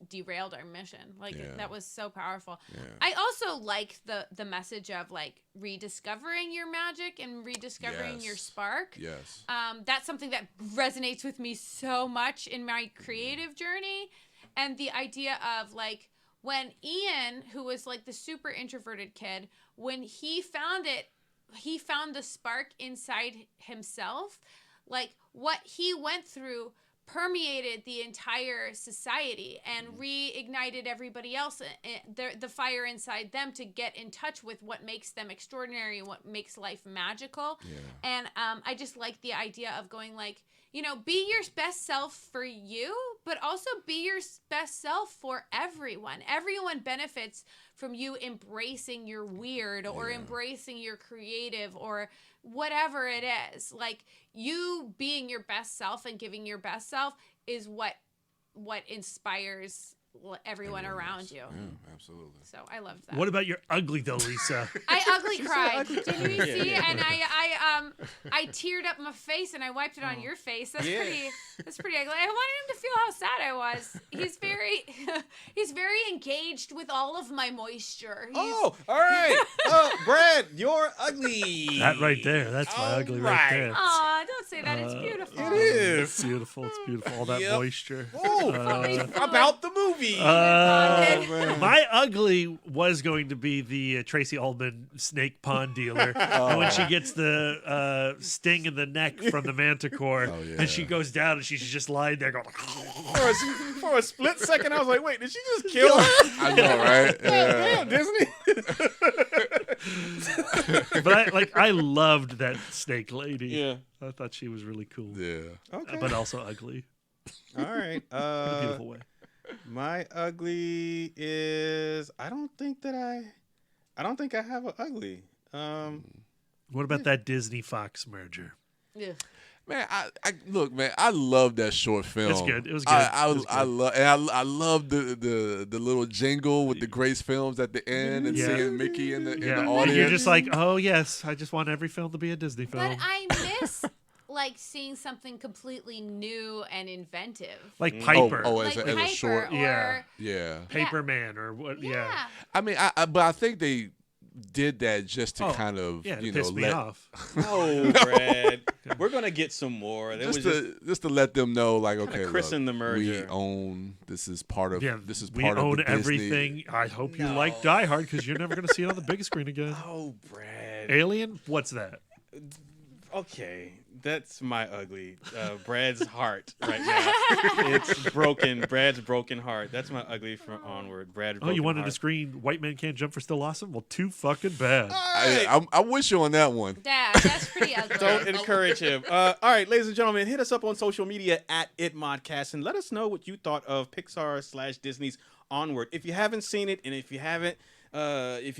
derailed our mission, like that was so powerful. Yeah. I also like the message of like rediscovering your magic and rediscovering your spark. Yes. That's something that resonates with me so much in my creative journey. And the idea of like when Ian, who was like the super introverted kid, when he found the spark inside himself, like what he went through permeated the entire society and reignited everybody else, the fire inside them, to get in touch with what makes them extraordinary and what makes life magical. Yeah. And I just like the idea of going like, you know, be your best self for you, but also be your best self for everyone. Everyone benefits from you embracing your weird or embracing your creative or whatever it is. Like, you being your best self and giving your best self is what inspires everyone around you. Yeah, absolutely. So I loved that. What about your ugly though, Lisa? I ugly cried. Did you see? And I teared up my face and I wiped it on your face. That's pretty ugly. I wanted him to feel how sad I was. He's very engaged with all of my moisture. All right. Brad, you're ugly. That right there. That's my ugly right there. Aw, don't say that. It's beautiful. It is. It's beautiful. It's beautiful. All that moisture. Oh, about the movie. My ugly was going to be the Tracy Ullman snake pond dealer. And when she gets the sting in the neck from the manticore, and she goes down and she's just lying there going. For a split second, I was like, wait, did she just kill her? I know, right? Yeah. Damn, Disney. But I loved that snake lady. Yeah. I thought she was really cool. Yeah. Okay. But also ugly. All right. In a beautiful way. My ugly is I don't think I have an ugly. What about that Disney Fox merger? Yeah. Man, look, man, I love that short film. It's good. It was good. I love the little jingle with the Grace Films at the end and seeing Mickey in the audience. You're just like, oh yes, I just want every film to be a Disney film. But I miss like seeing something completely new and inventive, like Piper. As a short, yeah, Paper Man or what? Yeah. I mean, but I think they did that just to kind of piss me off. Oh, Brad, we're gonna get some more. Just to let them know, like, okay, christen the merger. We own this is part of we own everything. I hope you like Die Hard because you're never gonna see it on the big screen again. Oh, Brad. Alien? What's that? Okay. That's my ugly. Brad's heart right now. It's broken. Brad's broken heart. That's my ugly from Onward. Brad's broken you wanted heart. to screen White Man Can't Jump for Still Awesome? Well, too fucking bad. I wish you on that one. Dad, that's pretty ugly. Don't encourage him. All right, ladies and gentlemen, hit us up on social media at ITMODcast and let us know what you thought of Pixar/Disney's Onward. If you haven't seen it, and if you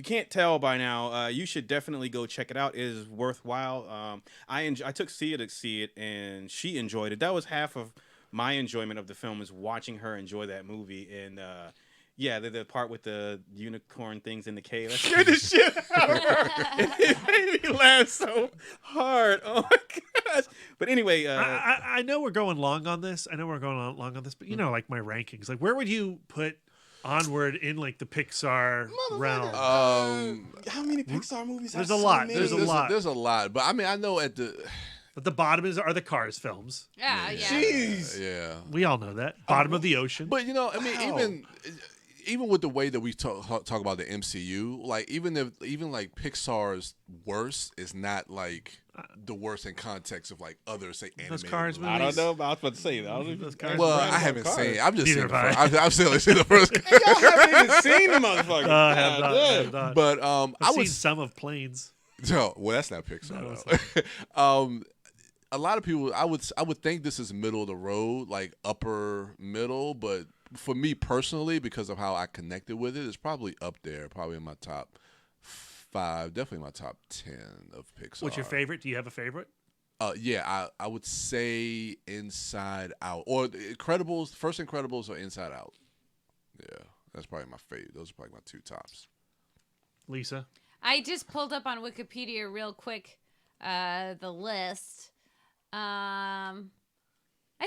can't tell by now, you should definitely go check it out. It is worthwhile. I took Sia to see it, and she enjoyed it. That was half of my enjoyment of the film, is watching her enjoy that movie. And the part with the unicorn things in the cave, that scared the shit out of her. It made me laugh so hard. Oh my gosh! But anyway, I know we're going long on this. But you know, like my rankings, like where would you put Onward in like the Pixar realm. How many Pixar movies? There's have a so lot. many? There's a lot. There's a lot, but I mean, I know at the bottom are the Cars films. Yeah. Jeez. yeah. We all know that. Bottom of the ocean. But you know, I mean, even with the way that we talk about the MCU, like even like Pixar's worst is not like the worst in context of like other say animated Cars movies. I don't know. But I was about to say that. I don't know. Those Cars Well, movies. I haven't Cars. seen. I've just Neither seen the have first. I've only seen the first. Y'all haven't even seen the motherfucker. I have not. But I've seen some of Planes. No, well, that's not Pixar. No, though. A lot of people, I would think this is middle of the road, like upper middle, but for me personally, because of how I connected with it, it's probably up there, probably in my top 5, definitely my top 10 of Pixar. What's your favorite? Do you have a favorite? Yeah, I would say Inside Out or Incredibles. First Incredibles or Inside Out. Yeah, that's probably my favorite. Those are probably my 2 tops. Lisa? I just pulled up on Wikipedia real quick the list. I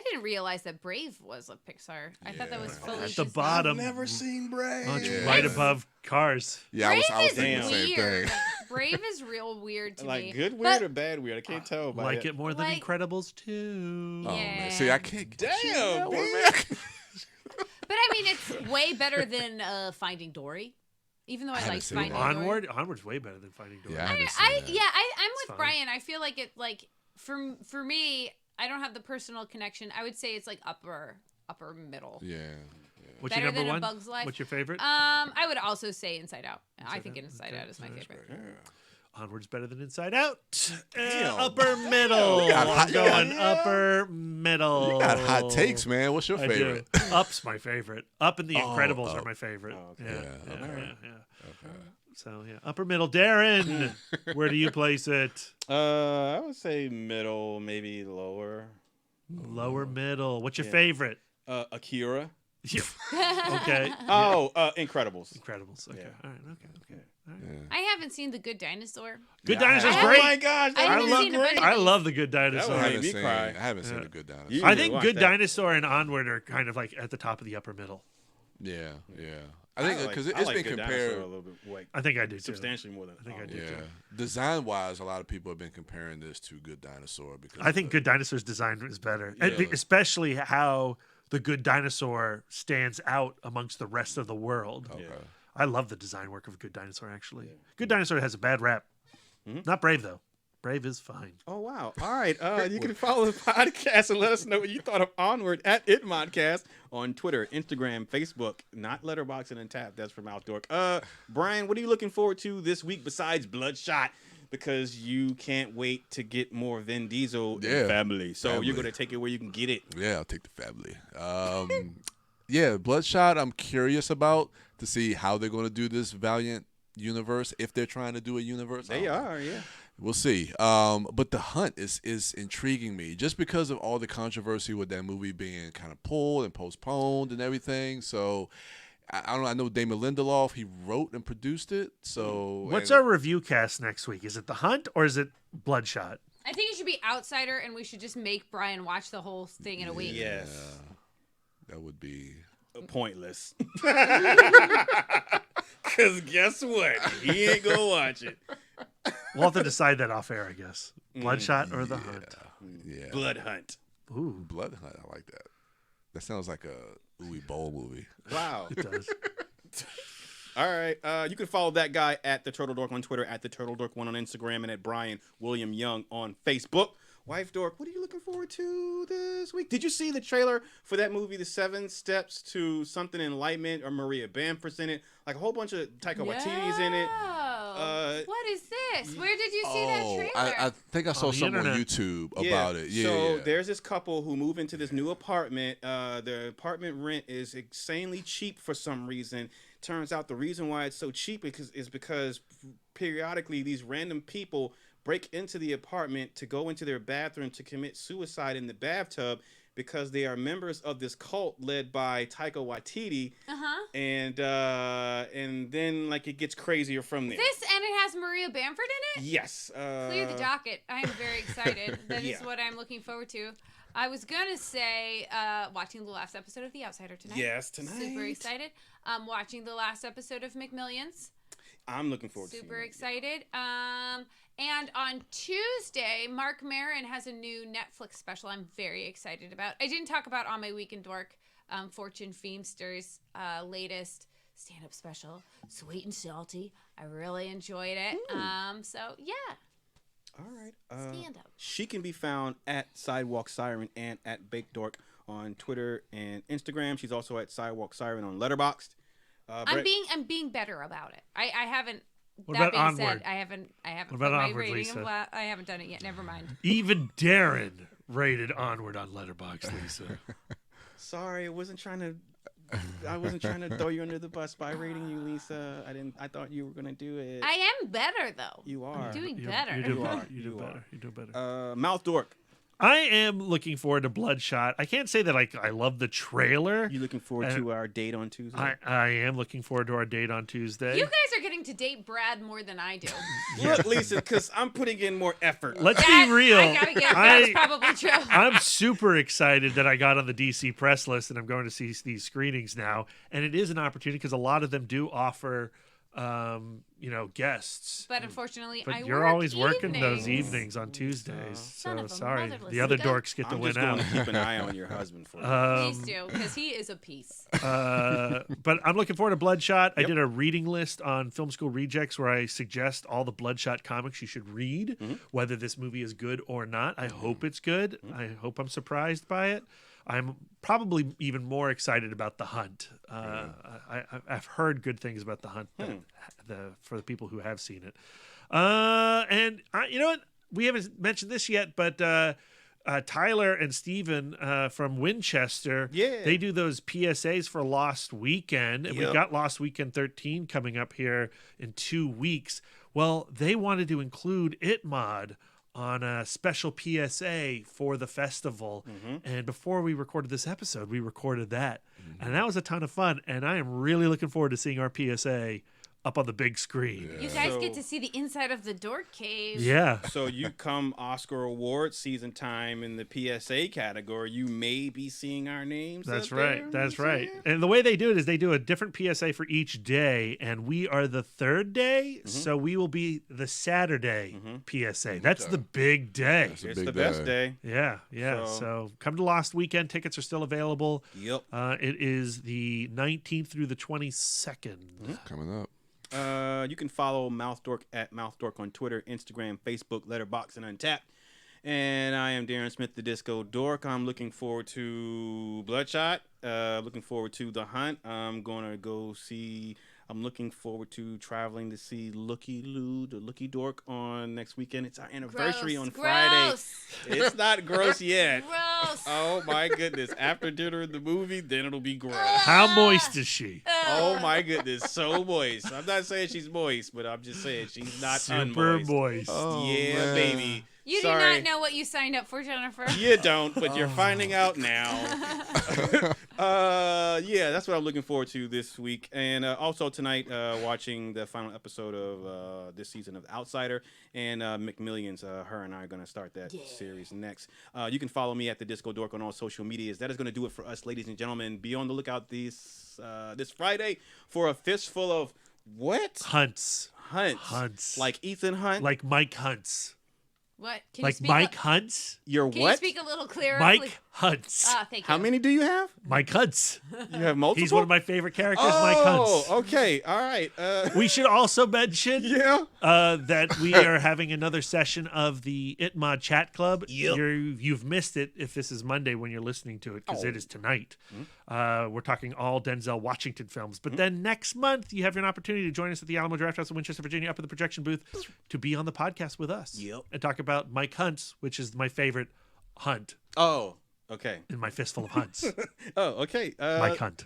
didn't realize that Brave was a Pixar. I thought that was fully At the bottom. I've never seen Brave. Oh, it's right above Cars. Yeah, Brave I was is thinking the same weird. thing. Brave is real weird to me. Like good weird But- or bad weird? I can't tell. By Like it more than Like- Incredibles 2. Oh, Yeah. man. See, I can't. Damn, man. But I mean, it's way better than Finding Dory. Even though I haven't like seen Finding Onward? Dory. Onward's way better than Finding Dory. Yeah, I haven't seen that. I'm with fine. Brian. I feel like it like for me, I don't have the personal connection. I would say it's like upper middle. Yeah. What's Better your number than A one? Bug's Life. What's your favorite? I would also say Inside Out. I think Inside Out is my favorite. Onward's better than Inside Out. Damn. Upper middle. got hot- I'm going upper middle. You got hot takes, man. What's your I favorite? do. Up's my favorite. Up and the Incredibles are Up. my favorite. Oh, okay. Yeah. okay. Okay. So yeah, upper middle. Darren, where do you place it? I would say middle, maybe lower. Lower middle. What's your Yeah. favorite? Akira. Okay. Oh, Incredibles. Incredibles. Okay. Yeah. All right. Okay. All right. I haven't seen The Good Dinosaur. Good Yeah, Dinosaur's I great. Oh my gosh, I haven't love seen a bunch of I these. love the Good Dinosaur. That I made haven't me seen. cry. I haven't seen Yeah. a good dinosaur. You- I need to think watch Good that. Dinosaur and Onward are kind of like at the top of the upper middle. Yeah. I think because it's been Good Dinosaur compared. a little bit, like, I think I do too. substantially more than I think I do. Yeah, design wise, a lot of people have been comparing this to Good Dinosaur because I think Good Dinosaur's design is better, and Yeah. especially how the Good Dinosaur stands out amongst the rest of the world. Okay. I love the design work of Good Dinosaur. Actually, Good Dinosaur has a bad rap. Not Brave though. Brave is fine. Oh wow! All right, you can follow the podcast and let us know what you thought of Onward at ITMODcast on Twitter, Instagram, Facebook. Not Letterboxd and Untapped. That's from Dork. Brian, what are you looking forward to this week besides Bloodshot? Because you can't wait to get more Vin Diesel and family. So Family. you're gonna take it where you can get it. Yeah, I'll take the family. Yeah, Bloodshot. I'm curious about to see how they're going to do this Valiant universe if they're trying to do a universe. They are, yeah. We'll see. But The Hunt is intriguing me just because of all the controversy with that movie being kind of pulled and postponed and everything. So I don't know. I know Damon Lindelof. He wrote and produced it. So What's our review cast next week? Is it The Hunt or is it Bloodshot? I think it should be Outsider, and we should just make Brian watch the whole thing in a week. Yes. That would be Pointless. Because guess what? He ain't gonna watch it. We'll have to decide that off air, I guess. Bloodshot or The Hunt? yeah. Blood Hunt. Ooh, Blood Hunt. I like that. That sounds like a Uwe Boll movie. Wow. it does. All right. You can follow that guy at the Turtle Dork on Twitter, at the Turtle Dork 1 on Instagram, and at Brian William Young on Facebook. Wife Dork, what are you looking forward to this week? Did you see the trailer for that movie, The 7 Steps to Something Enlightenment, or Maria Bamford's in it? Like a whole bunch of Taika Waititi's in it. What is this? Where did you see that trailer? I think I saw the something on internet. YouTube about it. Yeah, So yeah. there's this couple who move into this new apartment. The apartment rent is insanely cheap for some reason. Turns out the reason why it's so cheap is because periodically these random people break into the apartment to go into their bathroom to commit suicide in the bathtub because they are members of this cult led by Taika Waititi. And then like it gets crazier from there. This, and it has has Maria Bamford in it? Yes. Clear the docket. I am very excited. That is what I'm looking forward to. I was going to say watching the last episode of The Outsider tonight. Yes, tonight. Super excited. Watching the last episode of McMillions. I'm looking forward to Super excited. And on Tuesday, Mark Maron has a new Netflix special I'm very excited about. I didn't talk about on my Week in Dork, Fortune Feimster's latest stand-up special. Sweet and salty. I really enjoyed it. So, yeah. All right. Stand up. She can be found at Sidewalk Siren and at Baked Dork on Twitter and Instagram. She's also at Sidewalk Siren on Letterboxd. I'm being better about it. I haven't. What that about being Onward? said, I haven't. What about my Onward, rating Lisa? of I haven't done it yet. Never mind. Even Darren rated Onward on Letterboxd, Lisa. Sorry, I wasn't trying to throw you under the bus by rating you, Lisa. I thought you were gonna do it. I am better though. You are. I'm doing better. You do better. Mouth Dork. I am looking forward to Bloodshot. I can't say that I love the trailer. You looking forward to our date on Tuesday? I am looking forward to our date on Tuesday. You guys are getting to date Brad more than I do. Look, Lisa, because I'm putting in more effort. Let's be real. I gotta get that's probably true. I'm super excited that I got on the DC press list and I'm going to see these screenings now. And it is an opportunity because a lot of them do offer guests. But unfortunately, but I you're work always working evenings. those evenings on Tuesdays. Son So of a sorry, motherless the other Lisa. dorks get to win out. I'm just going to keep an eye on your husband for you. Please do, because he is a piece. But I'm looking forward to Bloodshot. I did a reading list on Film School Rejects where I suggest all the Bloodshot comics you should read, whether this movie is good or not. I hope it's good. I hope I'm surprised by it. I'm probably even more excited about The Hunt. I've heard good things about The Hunt for the people who have seen it. You know what? We haven't mentioned this yet, but Tyler and Steven from Winchester, they do those PSAs for Lost Weekend. And we've got Lost Weekend 13 coming up here in 2 weeks. Well, they wanted to include ITMOD on a special PSA for the festival. And before we recorded this episode, we recorded that. And that was a ton of fun. And I am really looking forward to seeing our PSA up on the big screen. You guys get to see the inside of the Dork Cave. Yeah. So you come Oscar Award season time in the PSA category, you may be seeing our names. That's up right. there. That's right. And the way they do it is they do a different PSA for each day, and we are the third day, so we will be the Saturday PSA. That's the big day. It's the best day. Yeah. So come to Lost Weekend. Tickets are still available. Yep. It is the 19th through the 22nd. Coming up. You can follow Mouth Dork at Mouth Dork on Twitter, Instagram, Facebook, Letterboxd, and Untapped. And I am Darren Smith, the Disco Dork. I'm looking forward to Bloodshot. Looking forward to The Hunt. I'm looking forward to traveling to see Looky Lou, the Looky Dork on next weekend. It's our anniversary on Friday. It's not gross yet. Gross. Oh my goodness. After dinner in the movie, then it'll be gross. How moist is she? Oh my goodness, so moist. I'm not saying she's moist, but I'm just saying she's not Super unmoist. moist. Oh, Yeah, man. baby. You do Sorry. not know what you signed up for, Jennifer. You don't, but you're finding out now. That's what I'm looking forward to this week. And also tonight, watching the final episode of this season of Outsider and McMillions. Her and I are going to start that series next. You can follow me at the Disco Dork on all social medias. That is going to do it for us, ladies and gentlemen. Be on the lookout this Friday for a fistful of what? Hunts. Hunts. Like Ethan Hunt? Like Mike Hunts. What? Can Like you speak Mike Hunts? You're Can what? you speak a little clearer? Mike Hunts. Thank you. How many do you have? Mike Hunts. You have multiple? He's one of my favorite characters, Mike Hunts. Oh, okay. All right. We should also mention that we are having another session of the ITMOD Chat Club. Yep. You've missed it if this is Monday when you're listening to it, because it is tonight. We're talking all Denzel Washington films. But then next month, you have an opportunity to join us at the Alamo Drafthouse in Winchester, Virginia, up in the projection booth to be on the podcast with us. And talk about Mike Hunts, which is my favorite hunt. Oh, okay. In my fistful of hunts. Oh, okay. Mike Hunt.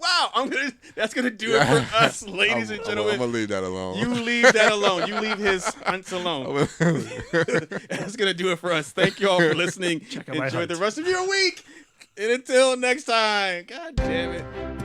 Wow, that's gonna do it for us, ladies and gentlemen. I'm gonna leave that alone. You leave that alone. You leave his hunts alone. That's gonna do it for us. Thank you all for listening. Check out my Enjoy hunt. the rest of your week. And until next time. God damn it.